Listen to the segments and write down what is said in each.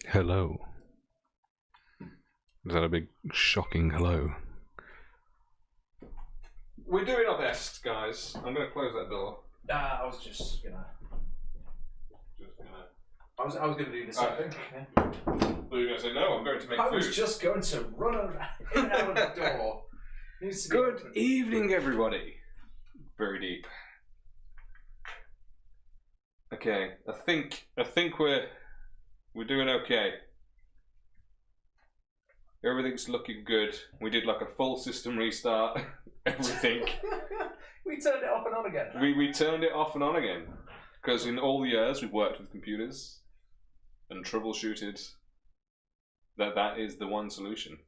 Hello. Is that a big shocking hello? We're doing our best, guys. I'm going to close that door. Nah, I was just gonna. I was gonna do the same thing. Yeah. Were you going to say no? I'm going to make food. I was just going to run in and out of the door. Good evening, everybody. Very deep. Okay, I think we're doing okay. Everything's looking good. We did like a full system restart. Everything. We turned it off and on again. We turned it off and on again because in all the years we've worked with computers and troubleshooted. That is the one solution.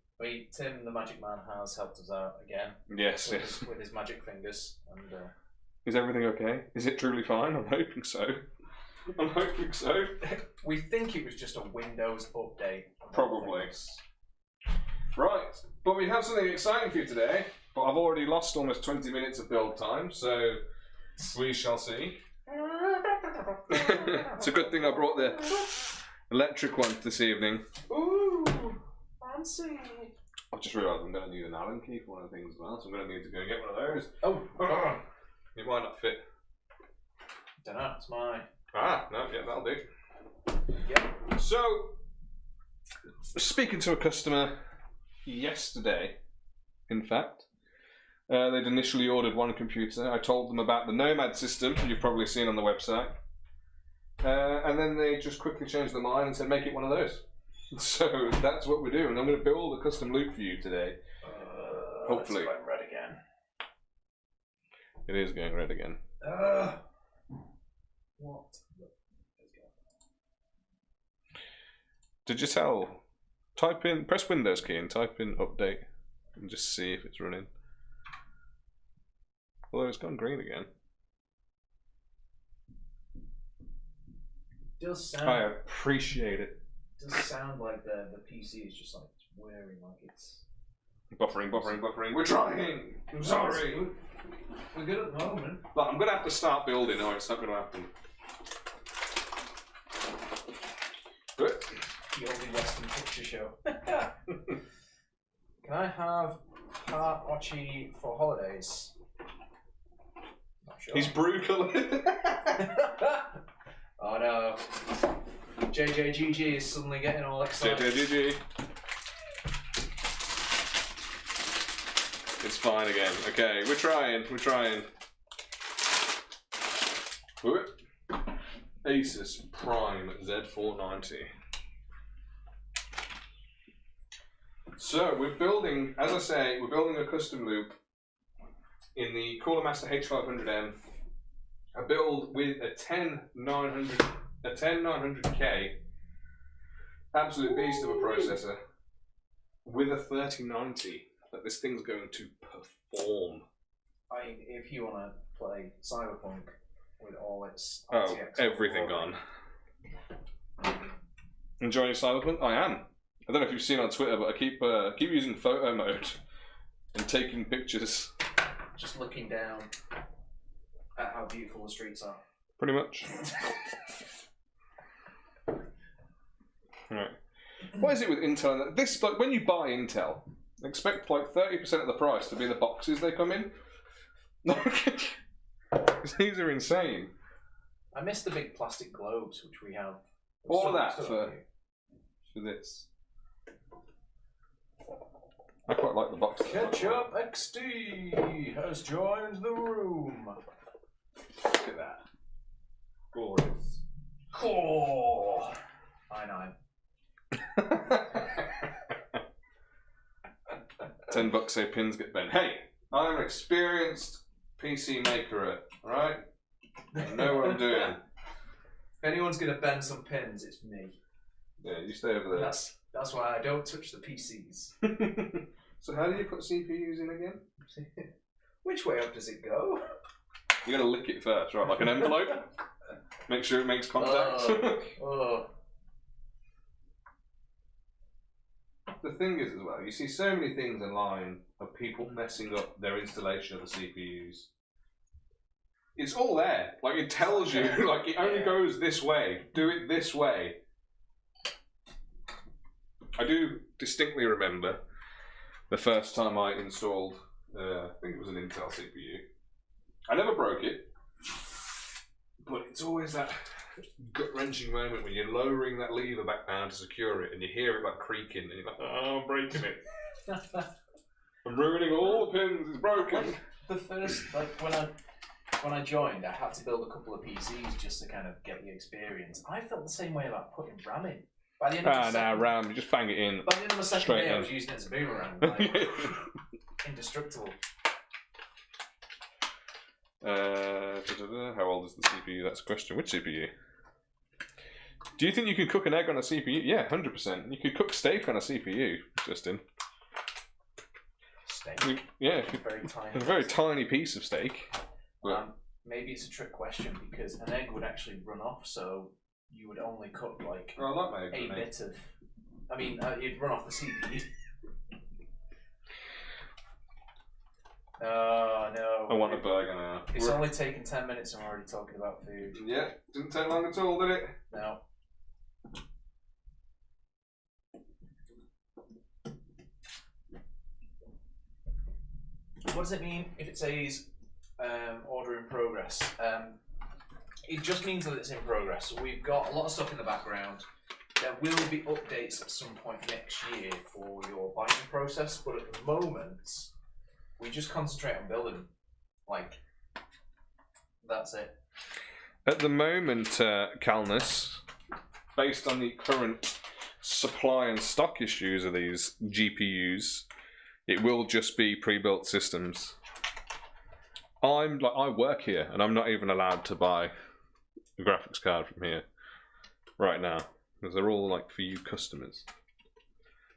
Tim, the Magic Man, has helped us out again. Yes, with his magic fingers. And is everything okay? Is it truly fine? I'm hoping so. I'm hoping so. We think it was just a Windows update. Probably. Right, but we have something exciting for you today. But I've already lost almost 20 minutes of build time, so we shall see. It's a good thing I brought the electric one this evening. Ooh, fancy. I've just realised I'm going to need an Allen key for one of the things as well, so I'm going to need to go and get one of those. Oh, it might not fit. Don't know, it's my... Ah, no, yeah, that'll do. Yeah. So, speaking to a customer yesterday, in fact, they'd initially ordered one computer. I told them about the Nomad system, you've probably seen on the website. And then they just quickly changed their mind and said, make it one of those. So that's what we're doing. I'm going to build a custom loop for you today. Hopefully. It's going red again. It is going red again. What? Did you tell? Press Windows key and type in update and just see if it's running. Although it's gone green again. It does sound. I appreciate it. It does sound like the PC is just like whirring, like it's buffering. We're trying. I'm sorry. We're good at the moment. But I'm gonna have to start building, or it's not gonna happen. Good. The only Western picture show. Can I have Ochi for holidays? Not sure. He's brutal. Oh no. JJGG is suddenly getting all excited. JJGG. It's fine again. Okay, we're trying. Whoop. Asus Prime Z490. So we're building, as I say, we're building a custom loop in the Cooler Master H500M. A build with a 10900K, absolute beast of a processor, with a 3090 that this thing's going to perform. I mean, if you want to play Cyberpunk with all its RTX everything gone. Enjoying Cyberpunk? I am. I don't know if you've seen on Twitter, but I keep using photo mode and taking pictures. Just looking down at how beautiful the streets are. Pretty much. Right. What is it with Intel? This, like, when you buy Intel, expect like 30% of the price to be the boxes they come in. These are insane. I miss the big plastic globes which we have. All of that for this. I quite like the box. Ketchup XD has joined the room. Look at that. Glorious. Cool. I know. $10 say pins get bent. Hey, I'm an experienced PC maker, alright? I know what I'm doing. If anyone's gonna bend some pins, it's me. Yeah, you stay over there. That's why I don't touch the PCs. So how do you put CPUs in again? Which way up does it go? You gotta lick it first, right? Like an envelope. Make sure it makes contact. Oh. The thing is, as well, you see so many things online of people messing up their installation of the CPUs. It's all there. Like, it tells you, like, it only goes this way. Do it this way. I do distinctly remember the first time I installed, I think it was an Intel CPU. I never broke it, but it's always that gut-wrenching moment when you're lowering that lever back down to secure it and you hear it like creaking and you're like, oh, I'm breaking it. I'm ruining all the pins, it's broken. The first, when I joined, I had to build a couple of PCs just to kind of get the experience. I felt the same way about putting RAM in. By the end of the RAM, you just bang it in. By the end of the second day, I was using it as a boomerang. Like, indestructible. How old is the CPU? That's the question. Which CPU? Do you think you could cook an egg on a CPU? Yeah, 100%. You could cook steak on a CPU, Justin. Steak? Yeah. A very tiny piece of steak. Maybe it's a trick question because an egg would actually run off, so you would only cook like a bit of. I mean, you'd run off the CPU. Oh no! I want a burger now. It's only taken 10 minutes and we're already talking about food. Yeah, didn't take long at all, did it? No. What does it mean if it says order in progress? It just means that it's in progress. We've got a lot of stuff in the background. There will be updates at some point next year for your buying process, but at the moment, we just concentrate on building. Like, that's it. At the moment, Calnus, based on the current supply and stock issues of these GPUs, it will just be pre-built systems. I work here, and I'm not even allowed to buy a graphics card from here right now, because they're all like for you customers.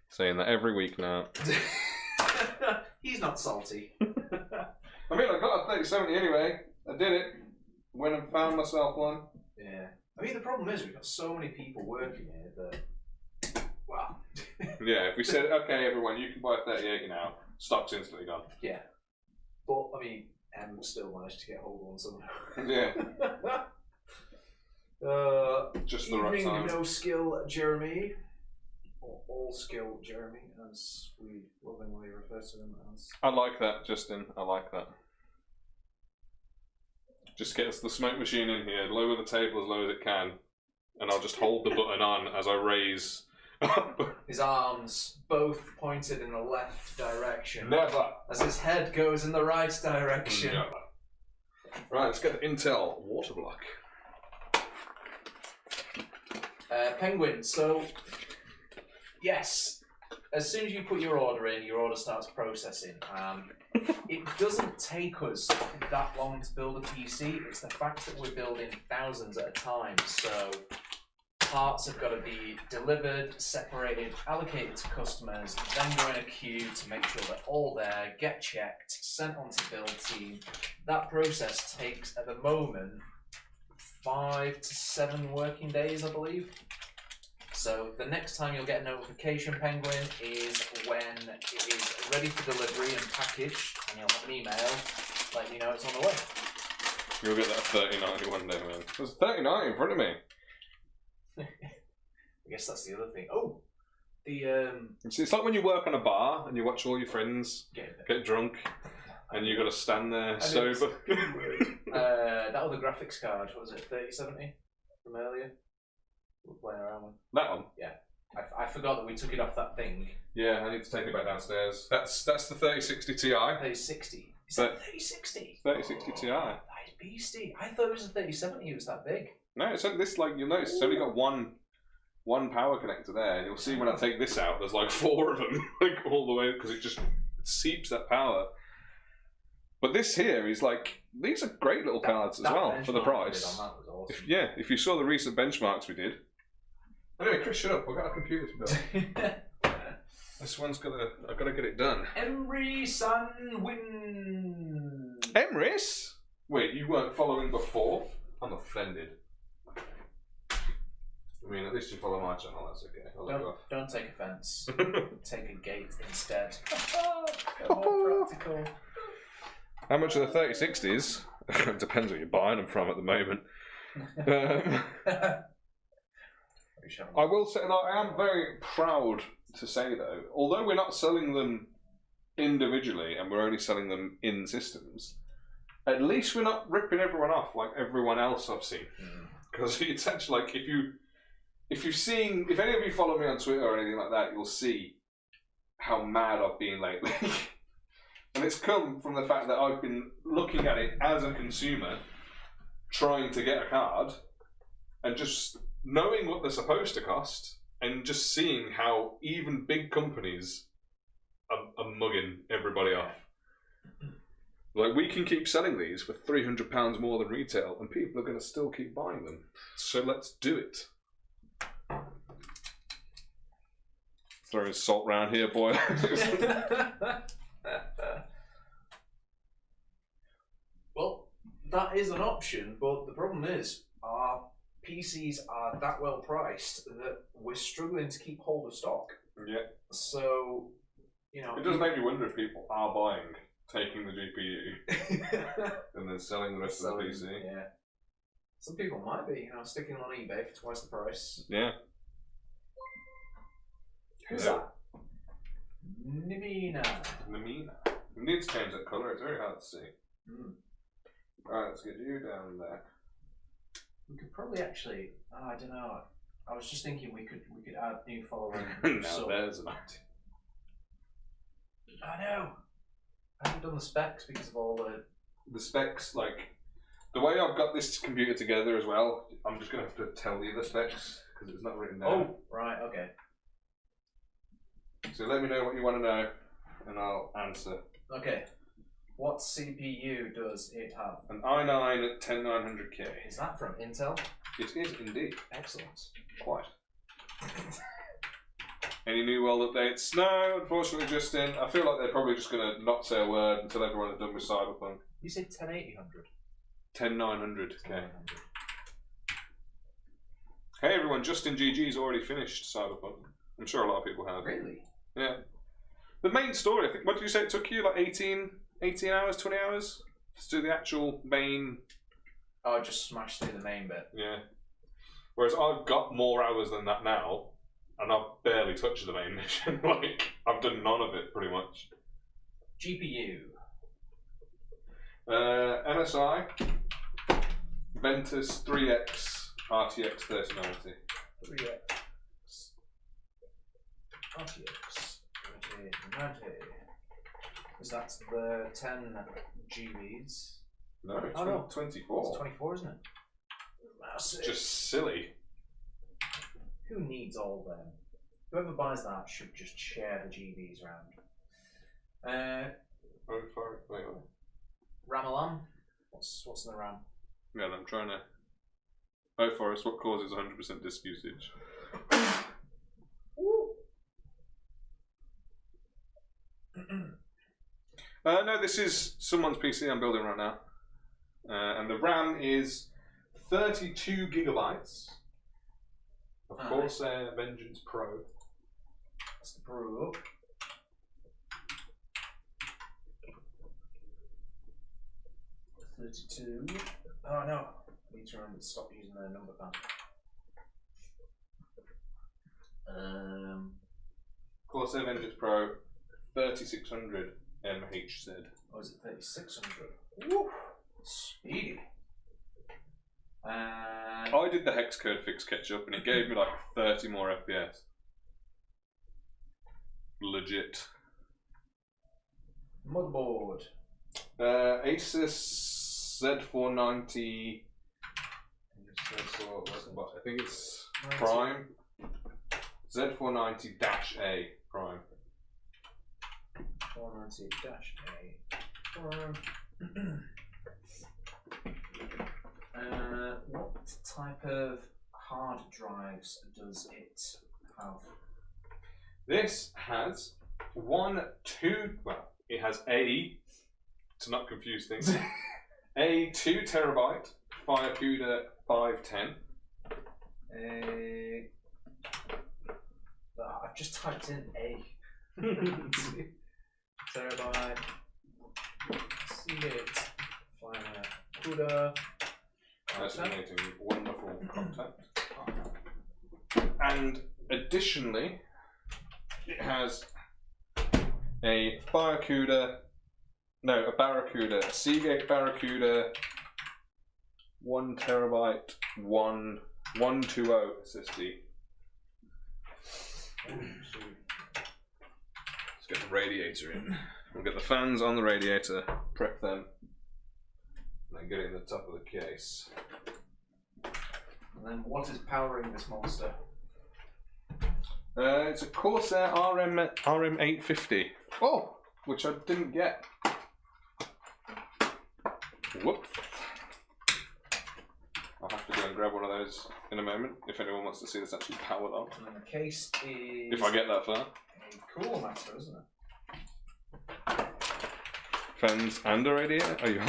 Saying that every week now. He's not salty. I mean, I got a 3070 anyway. I did it. Went and found myself one. Yeah. I mean, the problem is we've got so many people working here that. Wow. Yeah, if we said, okay, everyone, you can buy a 3080 now, stock's instantly gone. Yeah. But, I mean, Em still managed to get hold of one somehow. Yeah. Just the right time. No skill, Jeremy. Or all skill, Jeremy, as we lovingly refer to him as. I like that, Justin. I like that. Just get us the smoke machine in here, lower the table as low as it can, and I'll just hold the button on as I raise. His arms both pointed in the left direction. Never. As his head goes in the right direction. Never. Right, let's get the Intel water block. Penguin, so yes, as soon as you put your order in, your order starts processing. It doesn't take us that long to build a PC. It's the fact that we're building thousands at a time. So parts have got to be delivered, separated, allocated to customers, then go in a queue to make sure they're all there, get checked, sent on to build team. That process takes, at the moment, 5 to 7 working days, I believe. So the next time you'll get a notification, Penguin, is when it is ready for delivery and packaged, and you'll have an email letting you know it's on the way. You'll get that 3090 one day, man. There's a 3090 in front of me. I guess that's the other thing. Oh, the It's like when you work on a bar and you watch all your friends get drunk, and you got to stand there sober. That other graphics card, what was it, 3070 from earlier? We were playing around with that one. Yeah, I forgot that we took it off that thing. Yeah, I need to take it back downstairs. That's the 3060 Ti. 3060. Is that 3060? 3060 Ti. That is beastie. I thought it was a 3070. It was that big. No, it's like this. Like you'll notice, it's only got one power connector there. And you'll see when I take this out, there's like 4 of them, like all the way, because it just seeps that power. But this here is like, these are great little cards as well for the price. On that was awesome. If you saw the recent benchmarks we did. Anyway, Chris, shut up. We've got a computer to build. This one's I've got to get it done. Emery Sun Win. Emrys? Wait, you weren't following before? I'm offended. I mean, at least you follow my channel, that's okay. Don't take offence. Take a gate instead. More practical. How much are the 3060s? It depends what you're buying them from at the moment. I will say, and I am very proud to say though, although we're not selling them individually and we're only selling them in systems, at least we're not ripping everyone off like everyone else I've seen. Because it's actually like if any of you follow me on Twitter or anything like that, you'll see how mad I've been lately. And it's come from the fact that I've been looking at it as a consumer, trying to get a card, and just knowing what they're supposed to cost, and just seeing how even big companies are mugging everybody off. Like, we can keep selling these for £300 more than retail, and people are going to still keep buying them. So let's do it. Throwing salt round here, boy. Well, that is an option, but the problem is our PCs are that well priced that we're struggling to keep hold of stock. Yeah. So, you know, it does make me wonder if people are buying, taking the GPU, and then selling the rest of the PC. Yeah. Some people might be, sticking on eBay for twice the price. Yeah. Who's that? Namina. We need to change that colour, it's very hard to see. Alright, let's get you down there. We could probably actually, I don't know. I was just thinking we could add new following. Now there's an idea. I know. I haven't done the specs because of all the specs, like the way I've got this computer together as well. I'm just going to have to tell you the specs because it's not written down. Oh, right, okay. So let me know what you want to know, and I'll answer. Okay. What CPU does it have? An i9 10900K. Is that from Intel? It is indeed. Excellent. Quite. Any new world updates? No, unfortunately, Justin. I feel like they're probably just going to not say a word until everyone is done with Cyberpunk. You said 10800. 10900K. Hey everyone, Justin GG's already finished Cyberpunk. I'm sure a lot of people have. Really? Yeah. The main story, I think, what did you say it took you? Like 18 hours, 20 hours? To do the actual main... Oh, just smash through the main bit. Yeah. Whereas I've got more hours than that now, and I've barely touched the main mission. Like, I've done none of it, pretty much. GPU. MSI, Ventus 3X, RTX 3090. 3X. RTX 3090. Is that the 10 GBs? No, it's 24. It's 24, isn't it? Massive. Just silly. Who needs all them? Whoever buys that should just share the GBs around. Wait. RAM alarm? What's in the RAM? Yeah, I'm trying to... Oh, Forrest, what causes 100% disk usage? No, this is someone's PC I'm building right now. And the RAM is 32 gigabytes of Corsair Vengeance Pro. That's the Pro. $32. Oh no, I need to remember to stop using the number pad. Corsair Vengeance Pro 3600 MHZ. Oh, is it 3600? Woo! Speedy. I did the hex code fix catch-up and it gave me like 30 more FPS. Legit. Motherboard. Asus Z490. I think it's Prime. Z490-A Prime. 490-A Prime. What type of hard drives does it have? This has it has to not confuse things, a 2 terabyte FireCuda 510. I've just typed in A. 2 terabyte. Seagate FireCuda. Fascinating, wonderful content. And additionally, it has a Barracuda, a Seagate Barracuda 1 terabyte 120 SSD. Let's get the radiator in. We'll get the fans on the radiator, prep them, and then get it in the top of the case. And then what is powering this monster? It's a Corsair RM850. Oh, which I didn't get. Whoops. I'll have to go and grab one of those in a moment if anyone wants to see this actually powered on. And the case is... If I get that far. A cool master, isn't it? Fans and a radiator? Oh, you are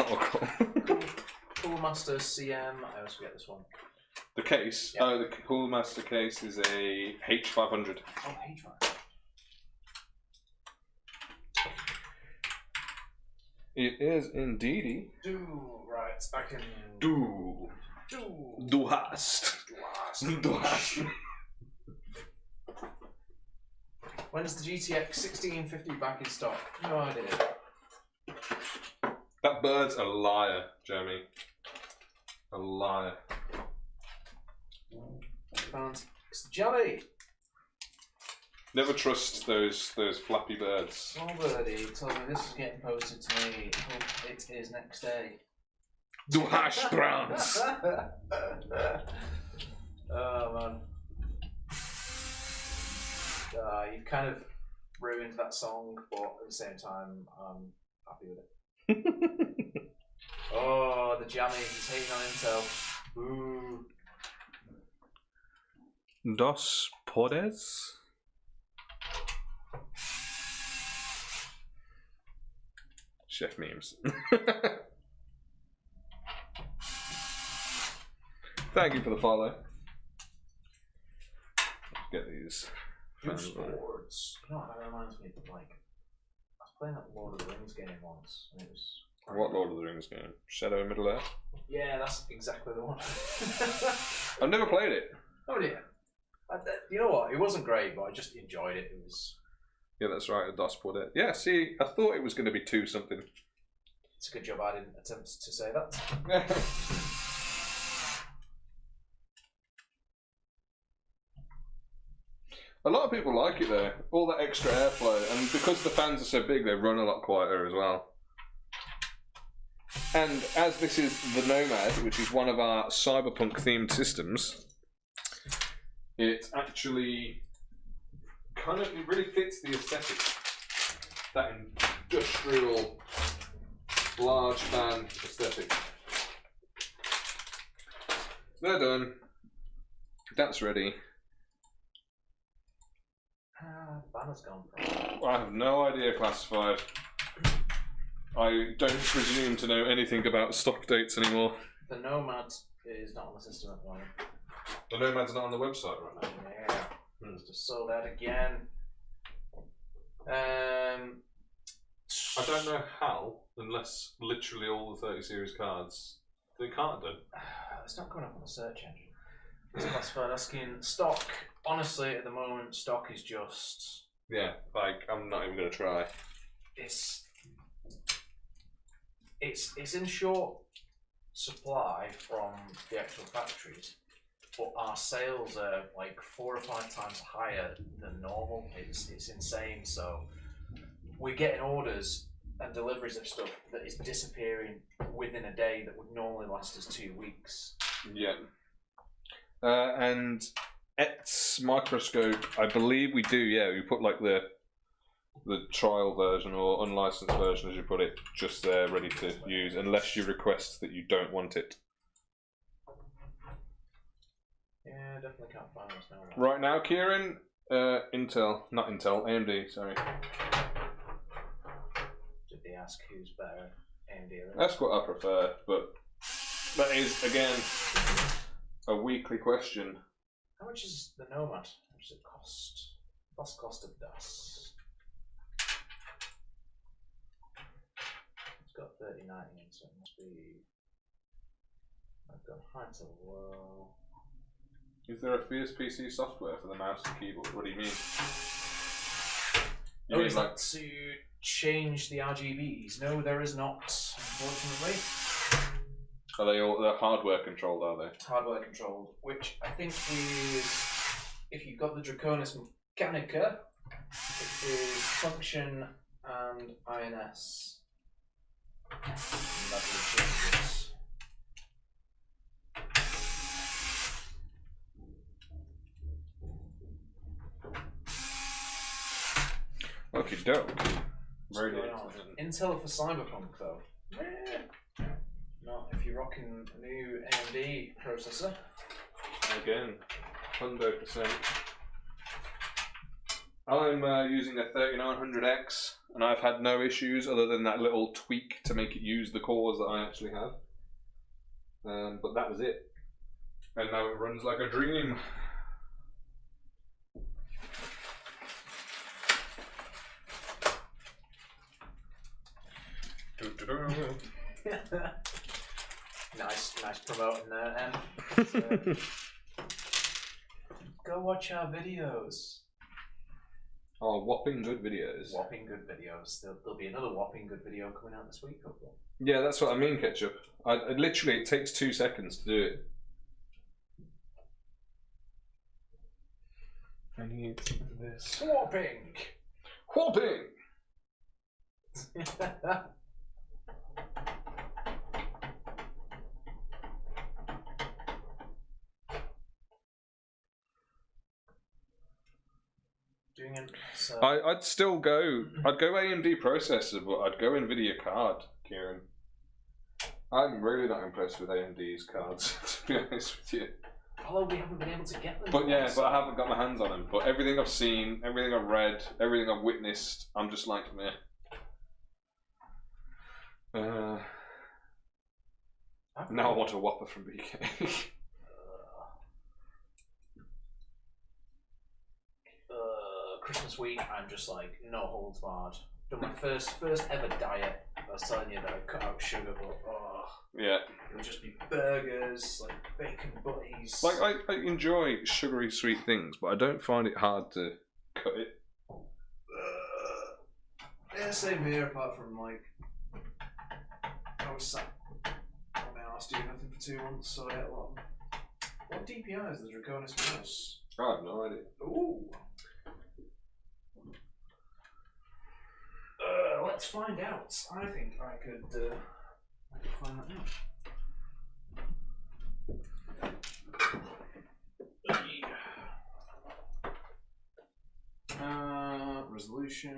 Cool Master CM. I also get this one. The case? Yeah. Oh, the Cool Master case is a H500. Oh, H500. It is indeedy. Right, I can... Du hast. When's the GTX 1650 back in stock? No idea. That bird's a liar, Jeremy. A liar. It's jelly. Never trust those flappy birds. Small birdie told me this is getting posted to me. Hope it is next day. Du hash browns. Oh man. You've kind of ruined that song, but at the same time, I'm happy with it. Oh, the jammy, he's hating on Intel. Ooh. Dos podes? Chef memes. Thank you for the follow. Let's get these. Fuse boards. You know what, that reminds me of, like, I was playing that Lord of the Rings game once, and it was... What Lord of the Rings game? Shadow in Middle Earth? Yeah, that's exactly the one. I've never played it. Oh dear. You know what, it wasn't great, but I just enjoyed it. It was... Yeah, that's right, a DOS port. Yeah, see, I thought it was going to be 2 something. It's a good job I didn't attempt to say that. A lot of people like it though, all that extra airflow, and because the fans are so big, they run a lot quieter as well. And as this is the Nomad, which is one of our cyberpunk themed systems, it actually it really fits the aesthetic. That industrial, large fan aesthetic. They're done. That's ready. Banner's gone. I have no idea, Classified. I don't presume to know anything about stock dates anymore. The Nomad is not on the system at the moment. The Nomad's not on the website right now. Yeah. It's just sold out again. I don't know how, unless literally all the 30 series cards. They can't have done. It's not coming up on the search engine. It's Classified asking stock. Honestly, at the moment, stock is just... Yeah, like, I'm not even going to try. It's in short supply from the actual factories, but our sales are like 4 or 5 times higher than normal. It's insane. So we're getting orders and deliveries of stuff that is disappearing within a day that would normally last us 2 weeks. Yeah. And Et's microscope, I believe we do, yeah. We put like the trial version or unlicensed version, as you put it, just there ready to use, unless you request that you don't want it. Yeah, definitely can't find this now. Right now, Kieran, not Intel, AMD, sorry. Did they ask who's better, AMD or That's what I prefer, but that is, again, a weekly question. How much is the Nomad? How much does it cost? Plus cost of dust. It's got 3090 in, so it must be... I've got high to low. Is there a Fierce PC software for the mouse and keyboard? What do you mean? You mean is that to change the RGBs? No, there is not, unfortunately. Are they all? They're hardware controlled, are they? Hardware controlled, which I think is, if you've got the Draconis Mechanica, it is function and INS. And that will change it. Okie doke. Very What's good. going on? Intel for Cyberpunk, though. Not if you're rocking a new AMD processor. Again, 100%. I'm using a 3900X, and I've had no issues other than that little tweak to make it use the cores that I actually have. But that was it. And now it runs like a dream. Nice promoting there, Em. Go watch our videos. Oh, whopping good videos. Whopping good videos. There'll be another whopping good video coming out this week, hopefully. Yeah, that's what I mean, Ketchup. Literally, it takes 2 seconds to do it. I need this. Whopping! Whopping! Doing it. So. I'd still go. I'd go AMD processor, but I'd go Nvidia card, Kieran. I'm really not impressed with AMD's cards, to be honest with you. Although we haven't been able to get them. But yeah, but I haven't got my hands on them. But everything I've seen, everything I've read, everything I've witnessed, I'm just like, meh. Now I want a Whopper from BK. Christmas week, I'm just like no holds barred. Done my first ever diet. I was telling you that I cut out sugar, but yeah, it would just be burgers, like bacon butties. Like I enjoy sugary sweet things, but I don't find it hard to cut it. Yeah, same here. Apart from like, I was sat on my arse doing nothing for 2 months, so I ate a lot. What DPI is the Draconis mouse? I have no idea. Ooh. Let's find out. I think I could find that out. Resolution.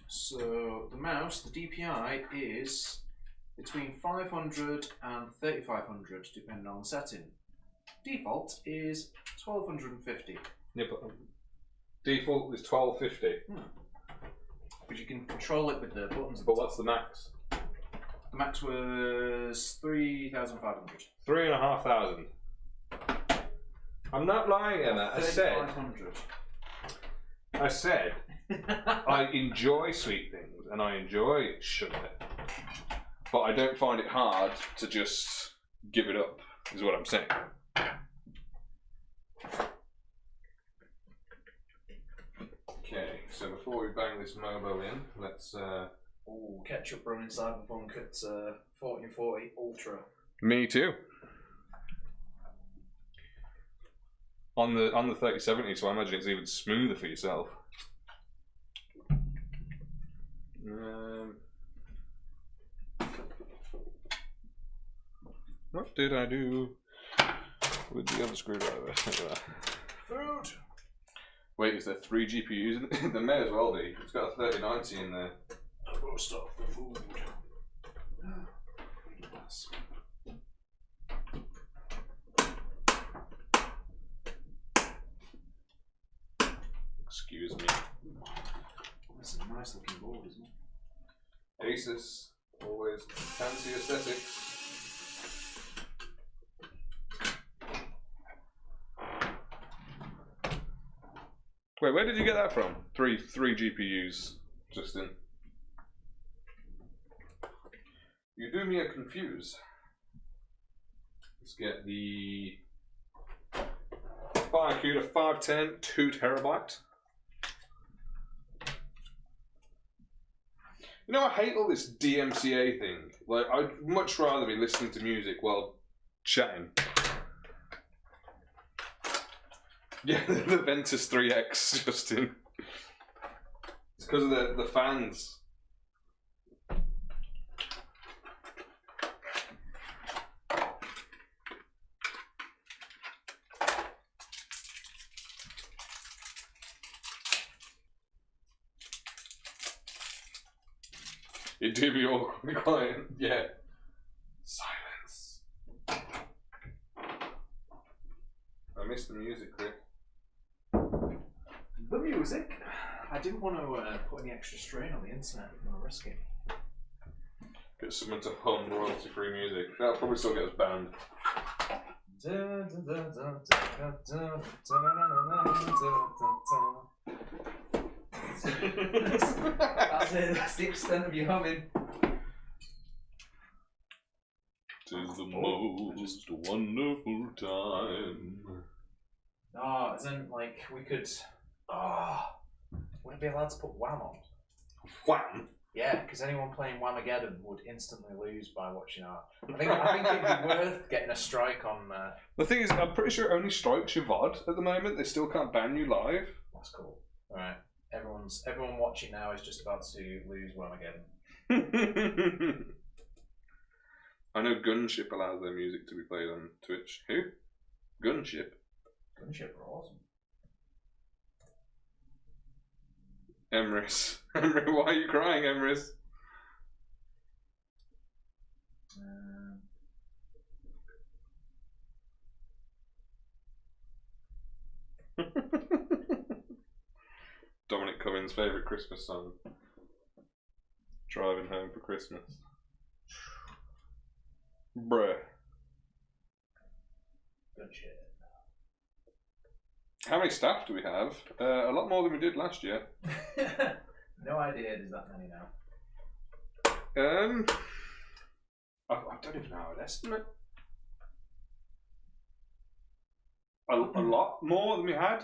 So the mouse, the DPI is between 500 and 3500, depending on the setting. Default is 1250. Yeah, but default is 1250. But you can control it with the buttons. But what's the max? The max was 3,500. 3,500. I'm not lying, Emma. I said I enjoy sweet things and I enjoy sugar, but I don't find it hard to just give it up, is what I'm saying. Okay, so before we bang this Mobo in, let's... Ketchup running Cyberpunk at 1440 Ultra. Me too. On the 3070, so I imagine it's even smoother for yourself. What did I do with the other screwdriver? Look at that. Food! Wait, is there 3 GPUs in there? May as well be. It's got a 3090 in there. I'll go stop for food. Excuse me. That's a nice looking board, isn't it? Asus, always fancy aesthetics. Wait, where did you get that from? Three GPUs, Justin. You do me a confuse. Let's get the FireCuda 510 2 terabyte. You know, I hate all this DMCA thing. Like, I'd much rather be listening to music while chatting. Yeah, the Ventus 3X, Justin. It's because of the fans. It do be awkwardly quiet. Yeah. Silence. I missed the music, Rick. The music? I didn't want to put any extra strain on the internet. I'm not risking. Get someone to hum royalty-free music. That'll probably still get us banned. That's it. That's the extent of your humming. Tis the most wonderful time. Oh, isn't like we could. Oh, would it be allowed to put Wham on? Wham? Yeah, because anyone playing Whamageddon would instantly lose by watching that. I think it'd be worth getting a strike on. The thing is, I'm pretty sure it only strikes your VOD at the moment. They still can't ban you live. That's cool. All right, everyone watching now is just about to lose Whamageddon. I know Gunship allows their music to be played on Twitch. Who? Gunship. Gunship are awesome. Emrys. Why are you crying, Emrys? Dominic Cummings' favourite Christmas song. Driving home for Christmas. Bruh. Good shit. How many staff do we have? A lot more than we did last year. No idea there's that many now. I don't even know an estimate. A lot more than we had.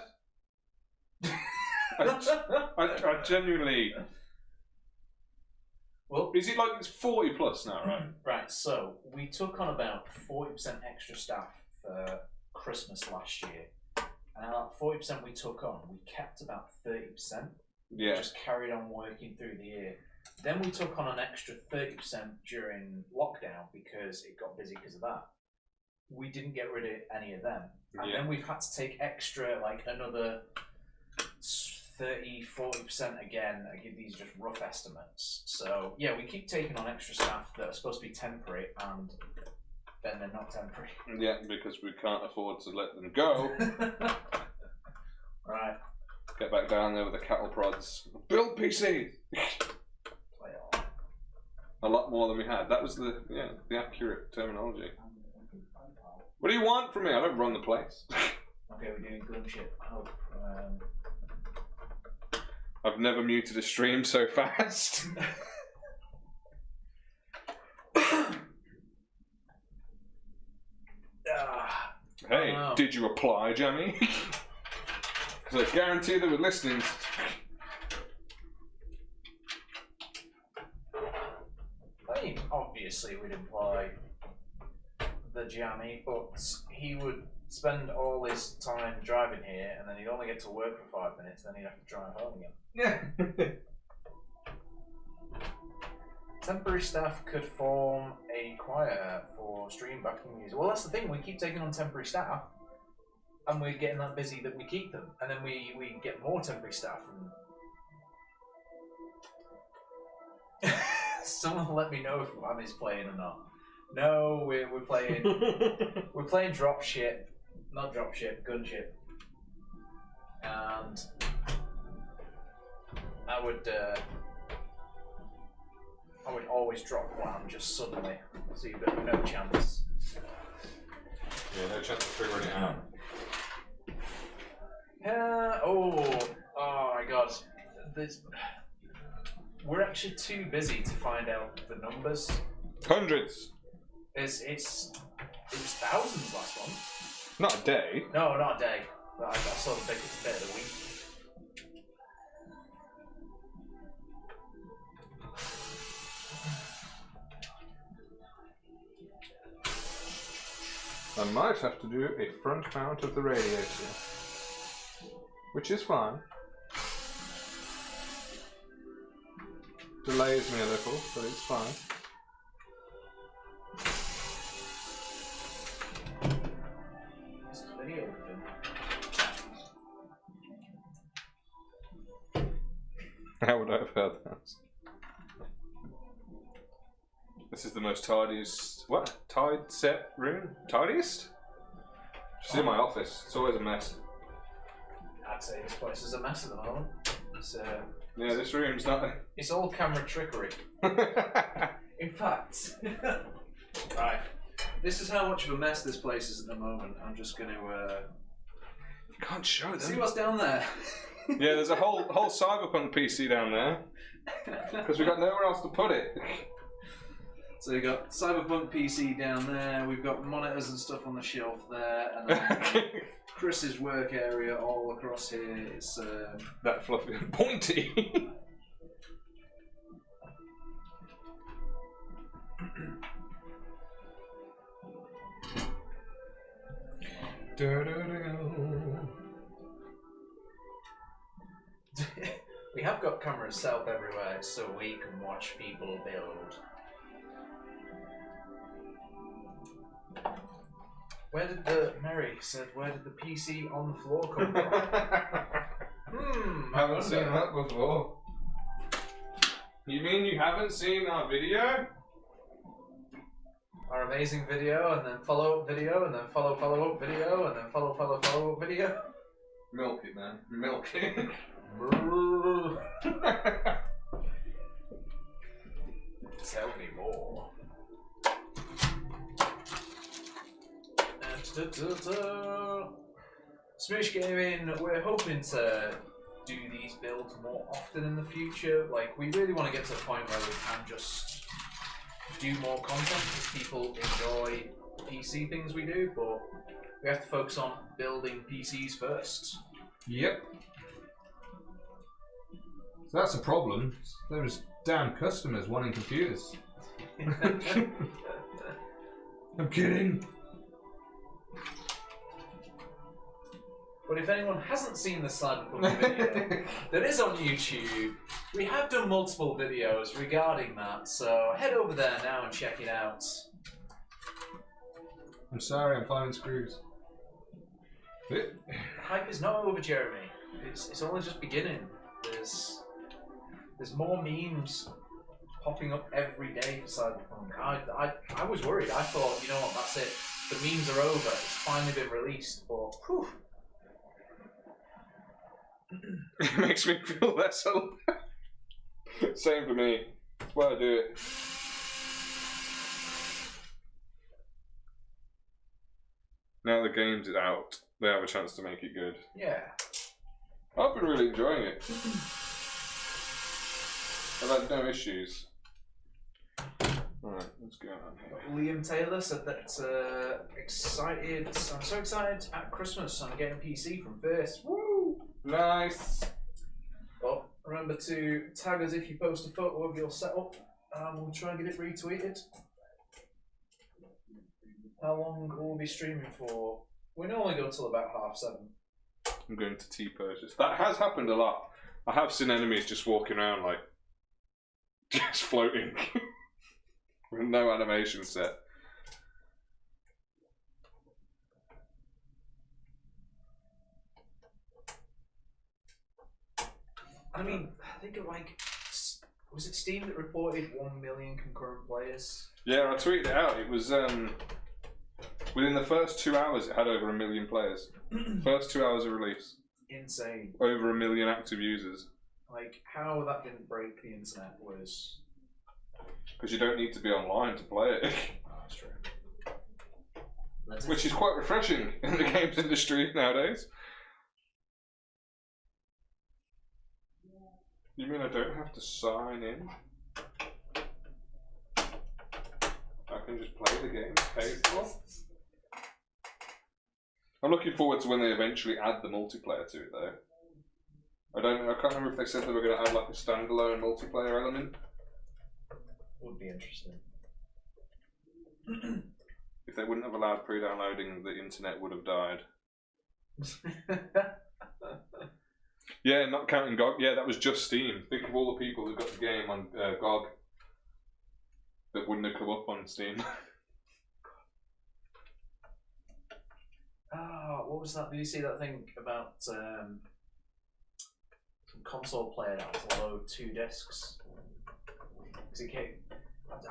I genuinely. Well, is it like it's 40 plus now, right? Right. So we took on about 40% extra staff for Christmas last year, and out of 40% we took on, we kept about 30%. Yeah. Just carried on working through the year. Then we took on an extra 30% during lockdown because it got busy because of that. We didn't get rid of any of them. And then we've had to take extra, like another 30-40% again. I give these just rough estimates. So yeah, we keep taking on extra staff that are supposed to be temporary, and then they're not temporary. Yeah, because we can't afford to let them go. Right. Get back down there with the cattle prods. Build PC. Play on. A lot more than we had. That was the accurate terminology. What do you want from me? I don't run the place. Okay, we're doing Gunship. I've never muted a stream so fast. Hey, did you apply, Jamie? Because I guarantee they were listening. I mean, obviously we'd employ the jammy, but he would spend all his time driving here, and then he'd only get to work for 5 minutes, then he'd have to drive home again. Yeah. Temporary staff could form a choir for stream backing music. Well, that's the thing, we keep taking on temporary staff, and we're getting that busy that we keep them, and then we get more temporary staff. And someone let me know if Wham is playing or not. No, we're playing. We're playing Dropship, not Dropship, Gunship, and I would always drop Wham just suddenly, so you've got no chance. Yeah, no chance of figuring it out. Oh my god. We're actually too busy to find out the numbers. Hundreds. It was thousands last month. Not a day. No, not a day. I saw the biggest bit of the week. I might have to do a front mount of the radiator, which is fine. Delays me a little, but it's fine. This is video open. How would I have heard that? This is the most tidiest. What? Tied set room? Tidiest? She's in my office. It's always a mess. I'd say this place is a mess at the moment. It's, yeah, this room's not. It's all camera trickery. In fact, right. This is how much of a mess this place is at the moment. I'm just going to. You can't show them. See what's down there. Yeah, there's a whole Cyberpunk PC down there because we've got nowhere else to put it. So we've got Cyberpunk PC down there, we've got monitors and stuff on the shelf there, and then Chris's work area all across here. It's that fluffy and pointy. We have got cameras set up everywhere so we can watch people build. Where did where did the PC on the floor come from? I haven't seen that before. You mean you haven't seen our video? Our amazing video, and then follow up video, and then follow up video, and then follow up video. Milk it, man. Milk it. Tell me more. Smoosh Gaming, we're hoping to do these builds more often in the future. Like, we really want to get to a point where we can just do more content because people enjoy the PC things we do, but we have to focus on building PCs first. Yep. So that's a problem. There's damn customers wanting computers. I'm kidding. But if anyone hasn't seen the Cyberpunk video that is on YouTube, we have done multiple videos regarding that, so head over there now and check it out. I'm sorry, I'm finding screws. The hype is not over, Jeremy. It's only just beginning. There's more memes popping up every day for Cyberpunk. I was worried. I thought, you know what, that's it. The memes are over. It's finally been released, but whew. It makes me feel less alive. Same for me. That's why I do it. Now the game's out, they have a chance to make it good. Yeah. I've been really enjoying it. I've had no issues. Alright, let's go on here. Liam Taylor said that excited. I'm so excited at Christmas. I'm getting a PC from First. Woo! Nice. Well, remember to tag us if you post a photo of your setup. We'll try and get it retweeted. How long will we be streaming for? We normally go till about 7:30. I'm going to T-purchase. That has happened a lot. I have seen enemies just walking around like just floating with no animation set. I mean, I think of like, was it Steam that reported 1 million concurrent players? Yeah, I tweeted it out. It was within the first 2 hours, it had over 1 million players. First 2 hours of release. Insane. Over 1 million active users. Like, how that didn't break the internet was... Because you don't need to be online to play it. Oh, that's true. Which is quite refreshing in the games industry nowadays. You mean I don't have to sign in? I can just play the game paid for? I'm looking forward to when they eventually add the multiplayer to it though. I can't remember if they said they were going to add like a standalone multiplayer element. Would be interesting. If they wouldn't have allowed pre-downloading, the internet would have died. Yeah, not counting GOG. Yeah, that was just Steam. Think of all the people who got the game on GOG that wouldn't have come up on Steam. What was that? Did you see that thing about some console player that had to load 2 discs?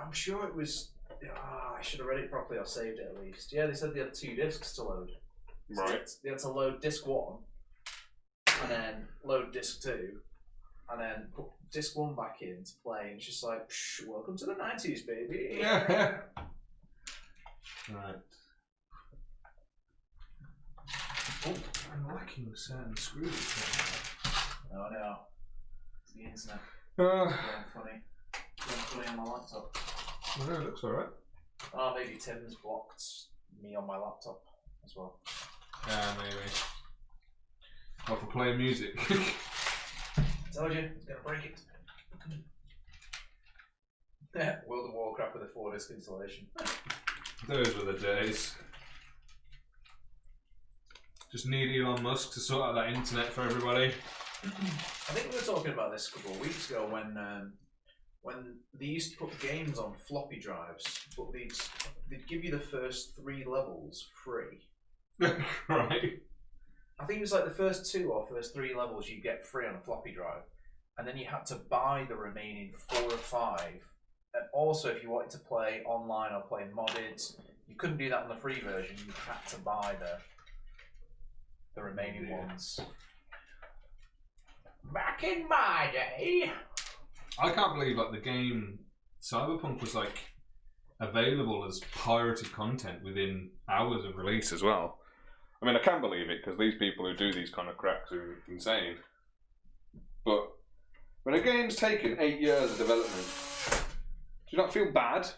I'm sure it was. I should have read it properly or saved it at least. Yeah, they said they had 2 discs to load. Right. They had to load disc 1 and then load disc 2 and then put disc 1 back in to play. And it's just like, welcome to the 90s, baby. Right. Oh, I'm lacking certain screws. Oh no. It's the internet. Going funny on my laptop. Well, it looks alright. Oh, maybe Tim's blocked me on my laptop as well. Yeah, maybe. What, for playing music? Told you, it's gonna break it. World of Warcraft with a 4-disc installation. Those were the days. Just need Elon Musk to sort out that internet for everybody. I think we were talking about this a couple of weeks ago when they used to put games on floppy drives, but they'd give you the first 3 levels free. Right. I think it was like the first 2 or first 3 levels you get free on a floppy drive, and then you had to buy the remaining 4 or 5. And also, if you wanted to play online or play modded, you couldn't do that on the free version. You had to buy the remaining ones. Back in my day. I can't believe like the game Cyberpunk was like available as pirated content within hours of release as well. I mean, I can believe it because these people who do these kind of cracks are insane. But when a game's taken 8 years of development, do you not feel bad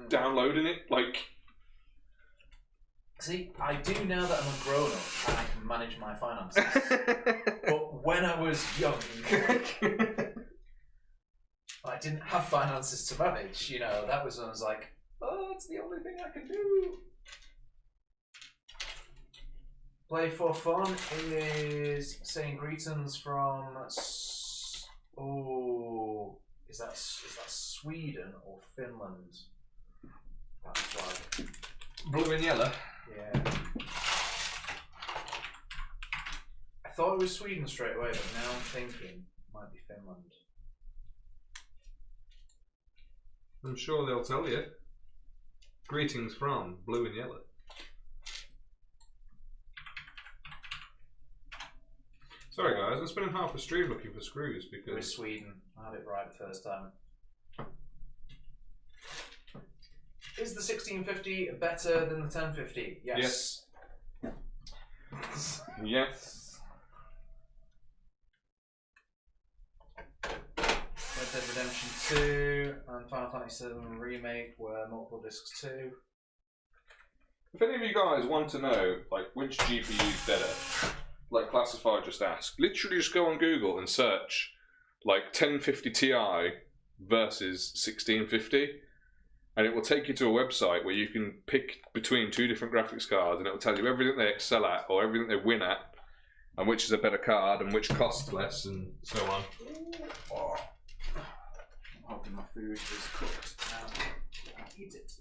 downloading it? Like, see, I do now that I'm a grown up and I can manage my finances. But when I was young, I didn't have finances to manage. You know, that was when I was like, oh, it's the only thing I can do. Play for fun is saying greetings from. Is that Sweden or Finland? That flag. blue and yellow. Yeah. I thought it was Sweden straight away, but now I'm thinking it might be Finland. I'm sure they'll tell you. Greetings from blue and yellow. Sorry guys, I'm spending half the stream looking for screws It was because Sweden. I had it right the first time. Is the 1650 better than the 1050? Yes. Yes. Red Dead Redemption 2 and Final Fantasy VII Remake were multiple discs too. If any of you guys want to know like which GPU is better, like Classified just asked, literally just go on Google and search like 1050 Ti versus 1650. And it will take you to a website where you can pick between 2 different graphics cards and it will tell you everything they excel at or everything they win at and which is a better card and which costs less and so on. Oh. I'm hoping my food is cooked now. I'll eat it.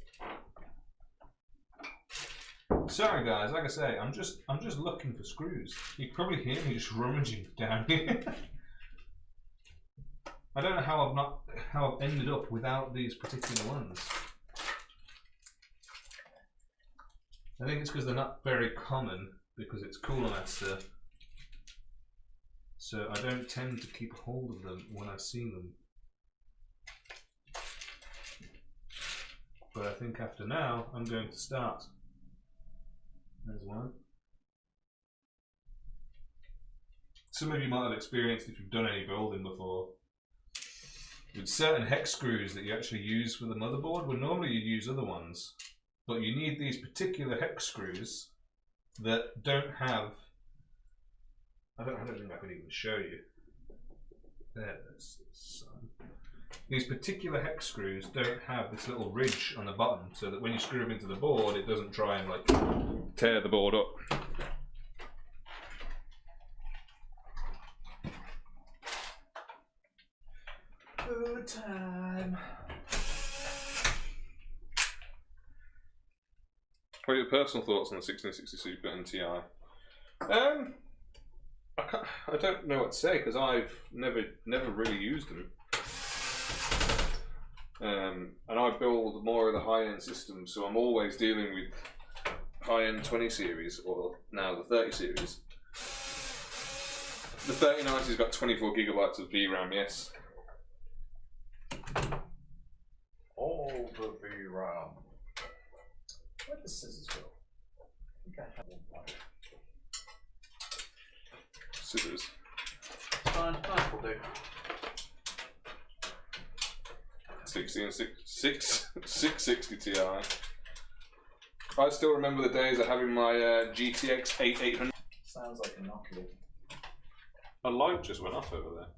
Sorry guys, like I say, I'm just looking for screws. You can probably hear me just rummaging down here. I don't know how I've ended up without these particular ones. I think it's because they're not very common because it's Cooler Master. So I don't tend to keep hold of them when I see them. But I think after now I'm going to start. There's one. Some of you might have experienced if you've done any building before. With certain hex screws that you actually use for the motherboard, well normally you use other ones, but you need these particular hex screws that don't have. I don't think I can even show you. There, that's these particular hex screws don't have this little ridge on the bottom, so that when you screw them into the board, it doesn't try and like tear the board up. Good time. What are your personal thoughts on the 1660 Super and Ti? I don't know what to say because I've never really used them. And I build more of the high-end systems, so I'm always dealing with high-end 20 series, or now the 30 series. The 3090's got 24 gigabytes of VRAM, yes. All the VRAM. Where'd the scissors go? I think I have one back. Scissors. Fine, will do. 660 Ti. I still remember the days of having my GTX 8800. Sounds like a Nokia. A light just went off over there.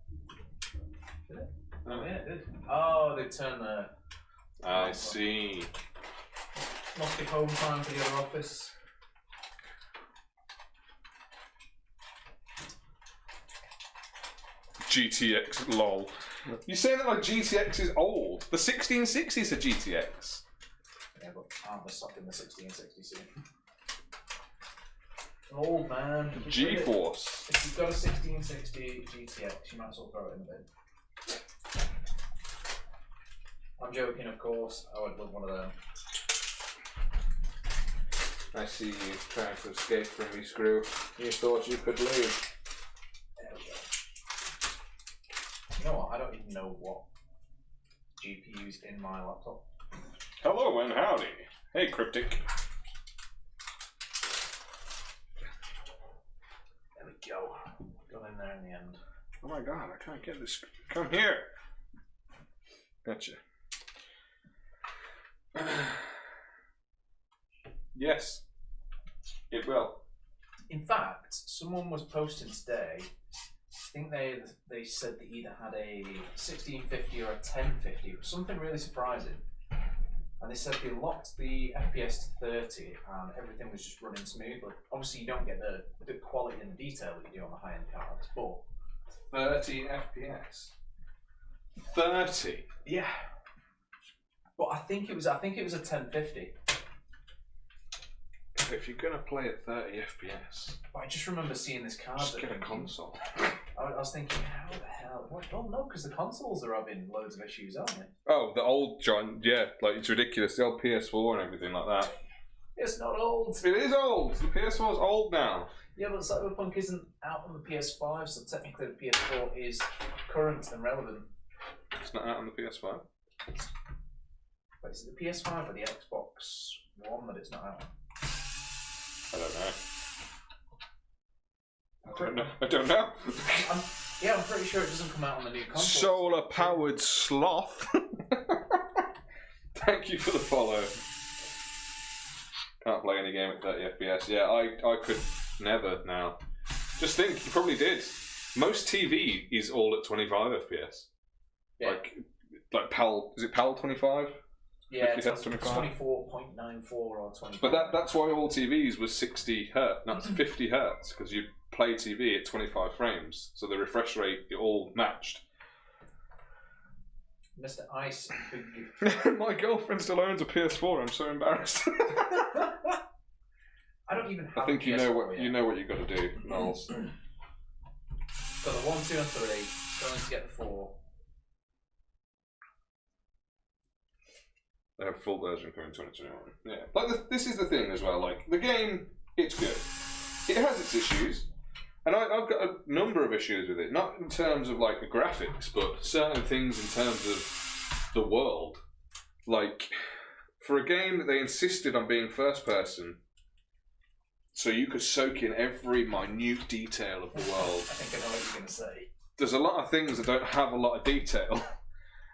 Did it? Oh yeah, it did. Oh, they turned the... I see. Must be home time for the other office. GTX lol. You're saying that like GTX is old? The 1660 is a GTX. Yeah, but aren't they stuck in the 1660 soon? Old man. GeForce. If you've got a 1660 GTX, you might as well throw it in the bin. I'm joking, of course. I would love one of them. I see you trying to escape from me, Screw. You thought you could leave. There we go. You know what? I don't even know what GPU's in my laptop. Hello and howdy. Hey, Cryptic. There we go. Got in there in the end. Oh my god, I can't get this. Come here. Gotcha. Yes, it will. In fact, someone was posting today. I think they said they either had a 1650 or a 1050, something really surprising. And they said they locked the FPS to 30 and everything was just running smoothly. Obviously, you don't get the quality and the detail that you do on the high-end cards, but 30 FPS. 30. Yeah. But I think it was a 1050. If you're gonna play at 30 FPS, But I just remember seeing this card. just get a console. I was thinking, how the hell? What? Oh no, because the consoles are having loads of issues, aren't they? Oh, the old John, yeah, like it's ridiculous. The old PS4 and everything like that. It's not old. It is old. The PS4 is old now. Yeah, but Cyberpunk isn't out on the PS5, so technically the PS4 is current and relevant. It's not out on the PS5. But is it the PS5 or the Xbox One that it's not out on? I don't know. I'm pretty sure it doesn't come out on the new console. Solar powered sloth. Thank you for the follow. Can't play any game at 30 FPS. Yeah, I could never now. Just think, you probably did. Most TV is all at 25 FPS. Yeah. Like PAL, is it PAL 25? Yeah, it's 24.94 or 20. But that's why all TVs was 60 hertz, not 50 hertz, because you play TV at 25 frames, so the refresh rate it all matched. Mr. Ice. My girlfriend still owns a PS4. I'm so embarrassed. I don't even have. I think you know what you got to do, Knowles. Got the 1, 2, and 3. Going to get the 4. They have full version coming in 2021. Yeah, but this is the thing as well. Like the game, it's good. It has its issues, and I've got a number of issues with it. Not in terms of like the graphics, but certain things in terms of the world. Like for a game that they insisted on being first person, so you could soak in every minute detail of the world. I think I know what you're going to say. There's a lot of things that don't have a lot of detail,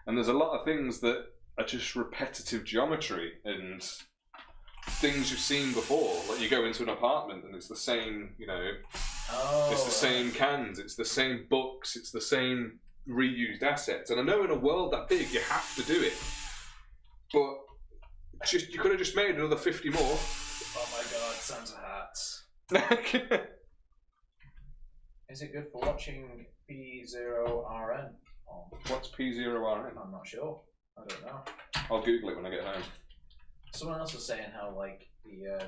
and there's a lot of things that are just repetitive geometry and things you've seen before. Like you go into an apartment and it's the same, it's the same cans, it's the same books, it's the same reused assets. And I know in a world that big, you have to do it. But you could have just made another 50 more. Oh my god, sounds of hats. Is it good for watching P0RN? Oh, What's P0RN? I'm not sure. I don't know. I'll Google it when I get home. Someone else was saying how, like, the,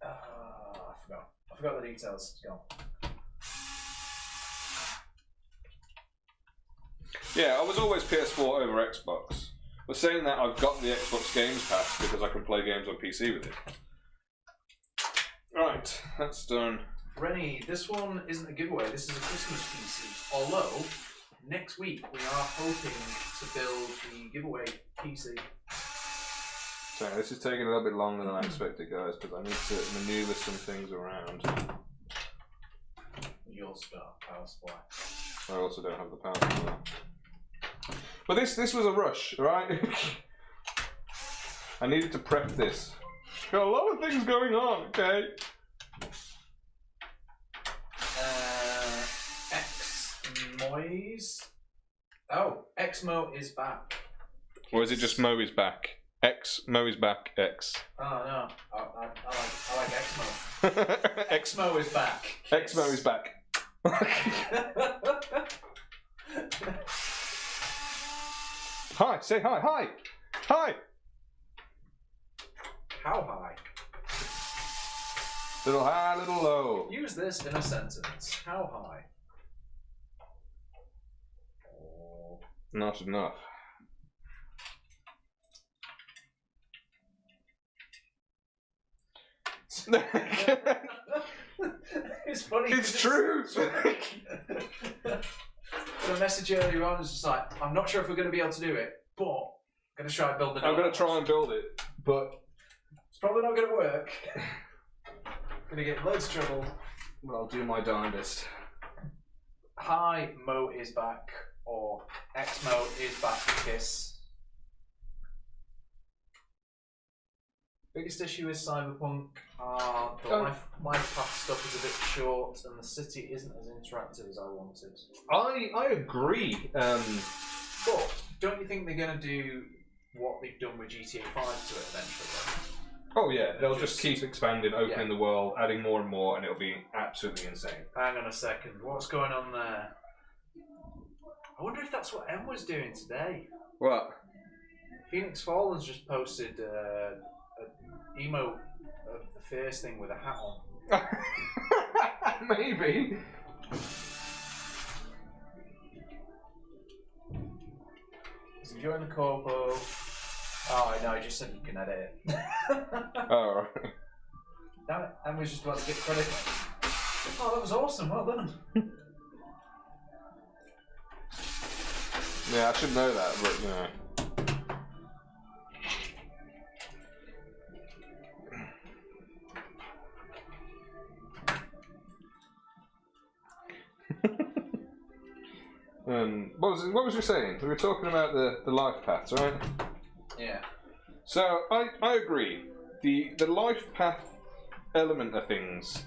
I forgot the details. Go on. Yeah, I was always PS4 over Xbox. But saying that, I've got the Xbox Games Pass because I can play games on PC with it. Right, that's done. Rennie, this one isn't a giveaway, this is a Christmas PC. Although, next week we are hoping to build the giveaway PC. So this is taking a little bit longer than I expected, guys, because I need to manoeuvre some things around. You'll start power supply. I also don't have the power supply. But this was a rush, right? I needed to prep this. Got a lot of things going on, okay? X-Moise. Oh, X-Mo is back. Or is it just Mo is back? X, Mo is back, X. Oh no, I like X-Mo. X-Mo is back. X-Mo is back. Hi, say hi, hi! Hi! How high? Little high, little low. Use this in a sentence. How high? Not enough. It's funny. It's true! The message earlier on is just like, I'm not sure if we're going to be able to do it, but I'm going to try and build it. I'm going to try and build it, but it's probably not going to work. Going to get loads of trouble. But I'll do my darndest. Hi, Mo is back, or X-Mo is back, kiss. Biggest issue is Cyberpunk. The life path stuff is a bit short, and the city isn't as interactive as I wanted. I agree. But don't you think they're going to do what they've done with GTA 5 to it eventually? Oh yeah, they'll just keep expanding, opening the world, adding more and more, and it'll be absolutely insane. Hang on a second, what's going on there? I wonder if that's what Em was doing today. What? Phoenix Fallen's just posted an emote of the face thing with a hat on. Maybe. He's enjoying the corpo. Oh, no, I just said you can edit it. Oh, right. Damn it, Em was just about to get credit. Oh, that was awesome, well done. Yeah, I should know that, but you know. What was you saying? We were talking about the life paths, right? Yeah. So I agree. The life path element of things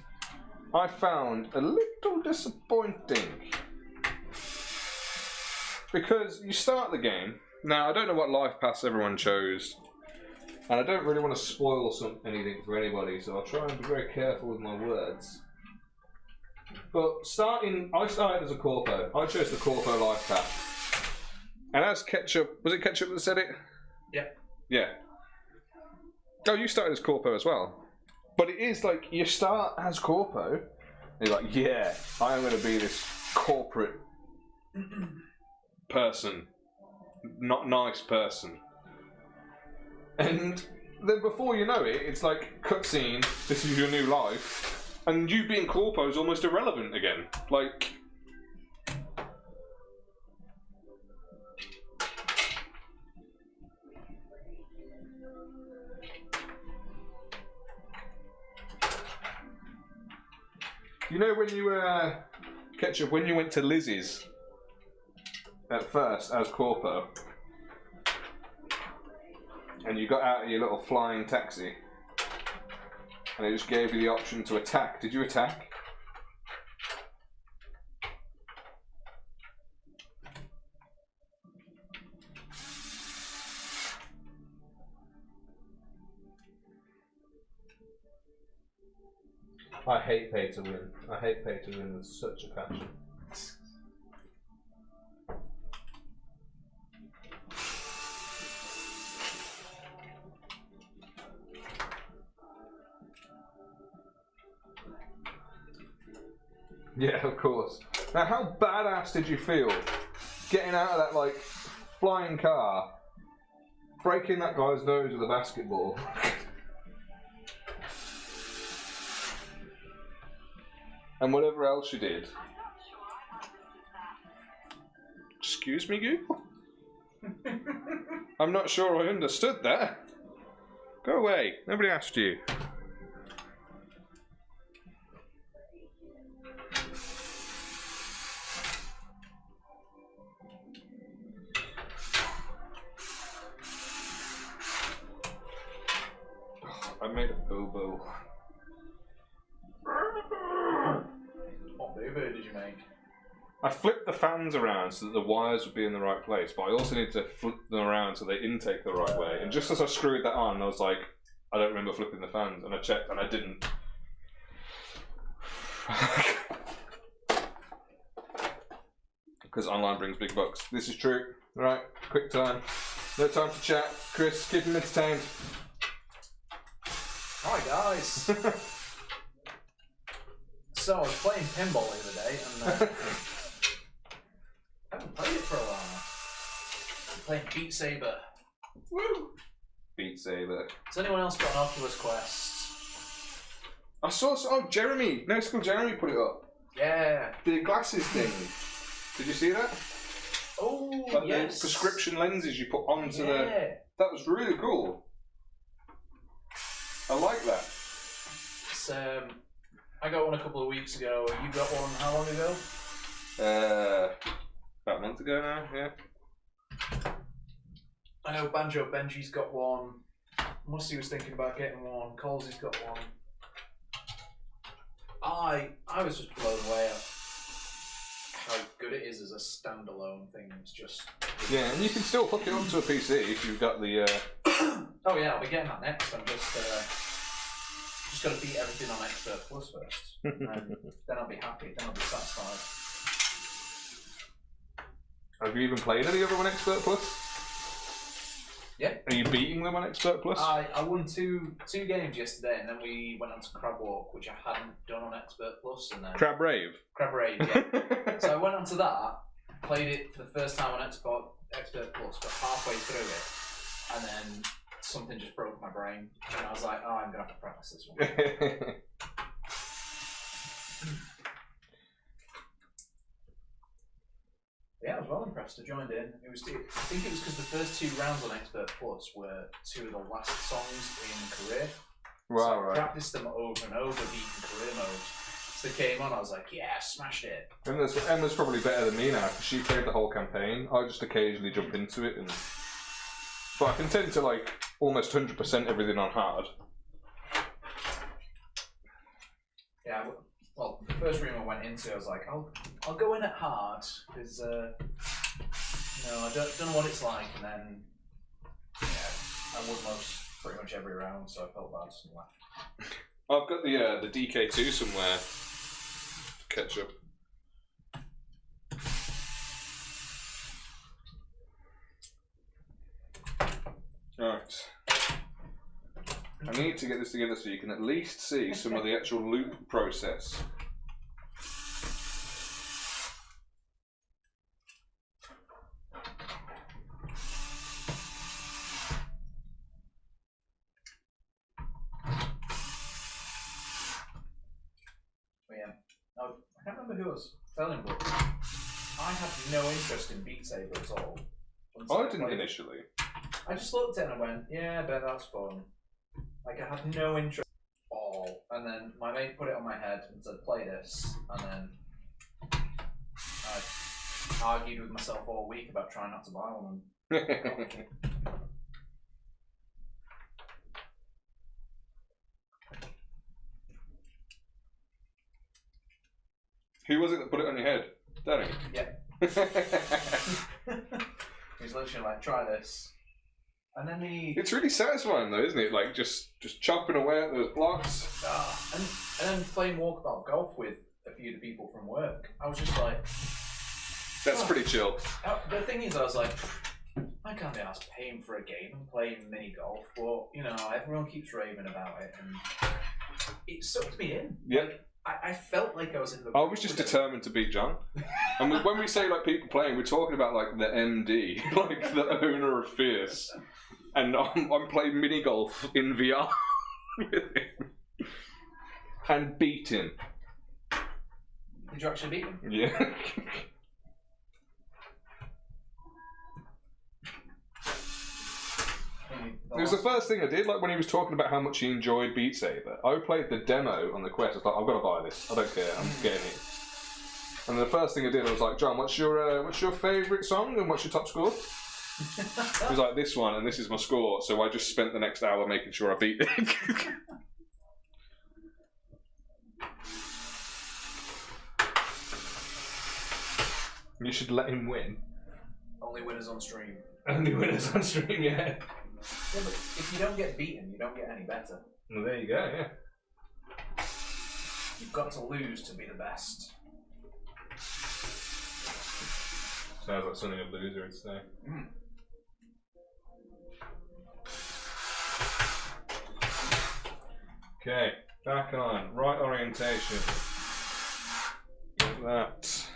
I found a little disappointing. Because you start the game. Now I don't know what life paths everyone chose. And I don't really want to spoil anything for anybody, so I'll try and be very careful with my words. But I started as a corpo. I chose the corpo life path. And as Ketchup, was it Ketchup that said it? Yeah. Yeah. Oh, you started as corpo as well. But it is like, you start as corpo, and you're like, yeah, I am going to be this corporate person. Not nice person. And then before you know it, it's like, cutscene, this is your new life. And you being corpo is almost irrelevant again. Like... You know when you Ketchup, when you went to Lizzie's at first as corpo, and you got out of your little flying taxi, and it just gave you the option to attack. Did you attack? I hate pay to win. I hate pay to win with such a passion. Yeah, of course. Now, how badass did you feel getting out of that, like, flying car, breaking that guy's nose with a basketball? And whatever else you did. Excuse me, Google? I'm not sure I understood that. Go away. Nobody asked you. I made a boo-boo. What boo-boo did you make? I flipped the fans around so that the wires would be in the right place, but I also need to flip them around so they intake the right way. And just as I screwed that on, I was like, I don't remember flipping the fans, and I checked and I didn't. Because online brings big bucks. This is true. Right, quick time. No time to chat. Chris, keep him entertained. Hi guys! So, I was playing pinball the other day and I haven't played it for a while. I'm playing Beat Saber. Woo! Beat Saber. Has anyone else got an Oculus Quest? I saw. Oh, Jeremy. No school Jeremy put it up. Yeah. The glasses thing. Did you see that? Oh, like yes. The prescription lenses you put onto the. Yeah. That was really cool. I like that. It's, I got one a couple of weeks ago. You got one how long ago? About a month ago now, yeah. I know Banjo Benji's got one. Musty was thinking about getting one. Colsey's got one. I was just blown away at how good it is as a standalone thing. It's just... Yeah, and you can still hook it onto a PC if you've got the... Oh yeah, I'll be getting that next. I'm just got to beat everything on Expert Plus first. And then I'll be happy, then I'll be satisfied. Have you even played any other on Expert Plus? Yeah. Are you beating them on Expert Plus? I won two games yesterday, and then we went on to Crab Walk, which I hadn't done on Expert Plus, and then Crab Rave? Crab Rave, yeah. So I went on to that, played it for the first time on Expert Plus, got halfway through it, and then something just broke my brain, and I was like, oh, I'm gonna have to practice this one. Yeah, I was well impressed. I joined in. I think it was because the first two rounds on Expert Plus were two of the last songs in career. Wow, So I right. practiced them over and over, beating career mode. So they came on, I was like, yeah, smashed it. Emma's probably better than me now because she played the whole campaign. I just occasionally jump into it, but I can tend to like almost 100% everything on hard. Yeah, well, the first room I went into, I was like, I'll go in at hard because I don't know what it's like, and then I won pretty much every round, so I felt bad and left. I've got the DK2 somewhere to catch up. Right. I need to get this together so you can at least see some of the actual loop process. But yeah, I can't remember who I was telling, but I had no interest in Beat Saber at all. I didn't initially. I just looked at it and I went, yeah, I bet that's fun. Like, I had no interest at all. And then my mate put it on my head and said, play this. And then I argued with myself all week about trying not to buy one. Who was it that put it on your head? Danny? Yeah. He's literally like, try this. And then It's really satisfying though, isn't it? Like just chopping away at those blocks. and then playing walkabout golf with a few of the people from work. I was just like, That's pretty chill. the thing is, I was like, I can't be asked paying for a game and playing mini golf, but you know, everyone keeps raving about it, and it sucked me in. Yeah. Like, I felt like I was in the. I was just determined to beat John. And when we say like people playing, we're talking about like the MD, like the owner of Fierce, and I'm playing mini golf in VR with him and beat him. Did you actually beat him? Yeah. It was the first thing I did, like when he was talking about how much he enjoyed Beat Saber. I played the demo on the Quest. I was like, I've got to buy this. I don't care. I'm getting it. And the first thing I did, I was like, John, what's your favourite song and what's your top score? He was like, this one, and this is my score. So I just spent the next hour making sure I beat it. You should let him win. Only winners on stream. Only winners on stream, yeah. Yeah, but if you don't get beaten, you don't get any better. Well, there you go, yeah. You've got to lose to be the best. Sounds like something a loser would say. Okay, back on. Right orientation. Like that.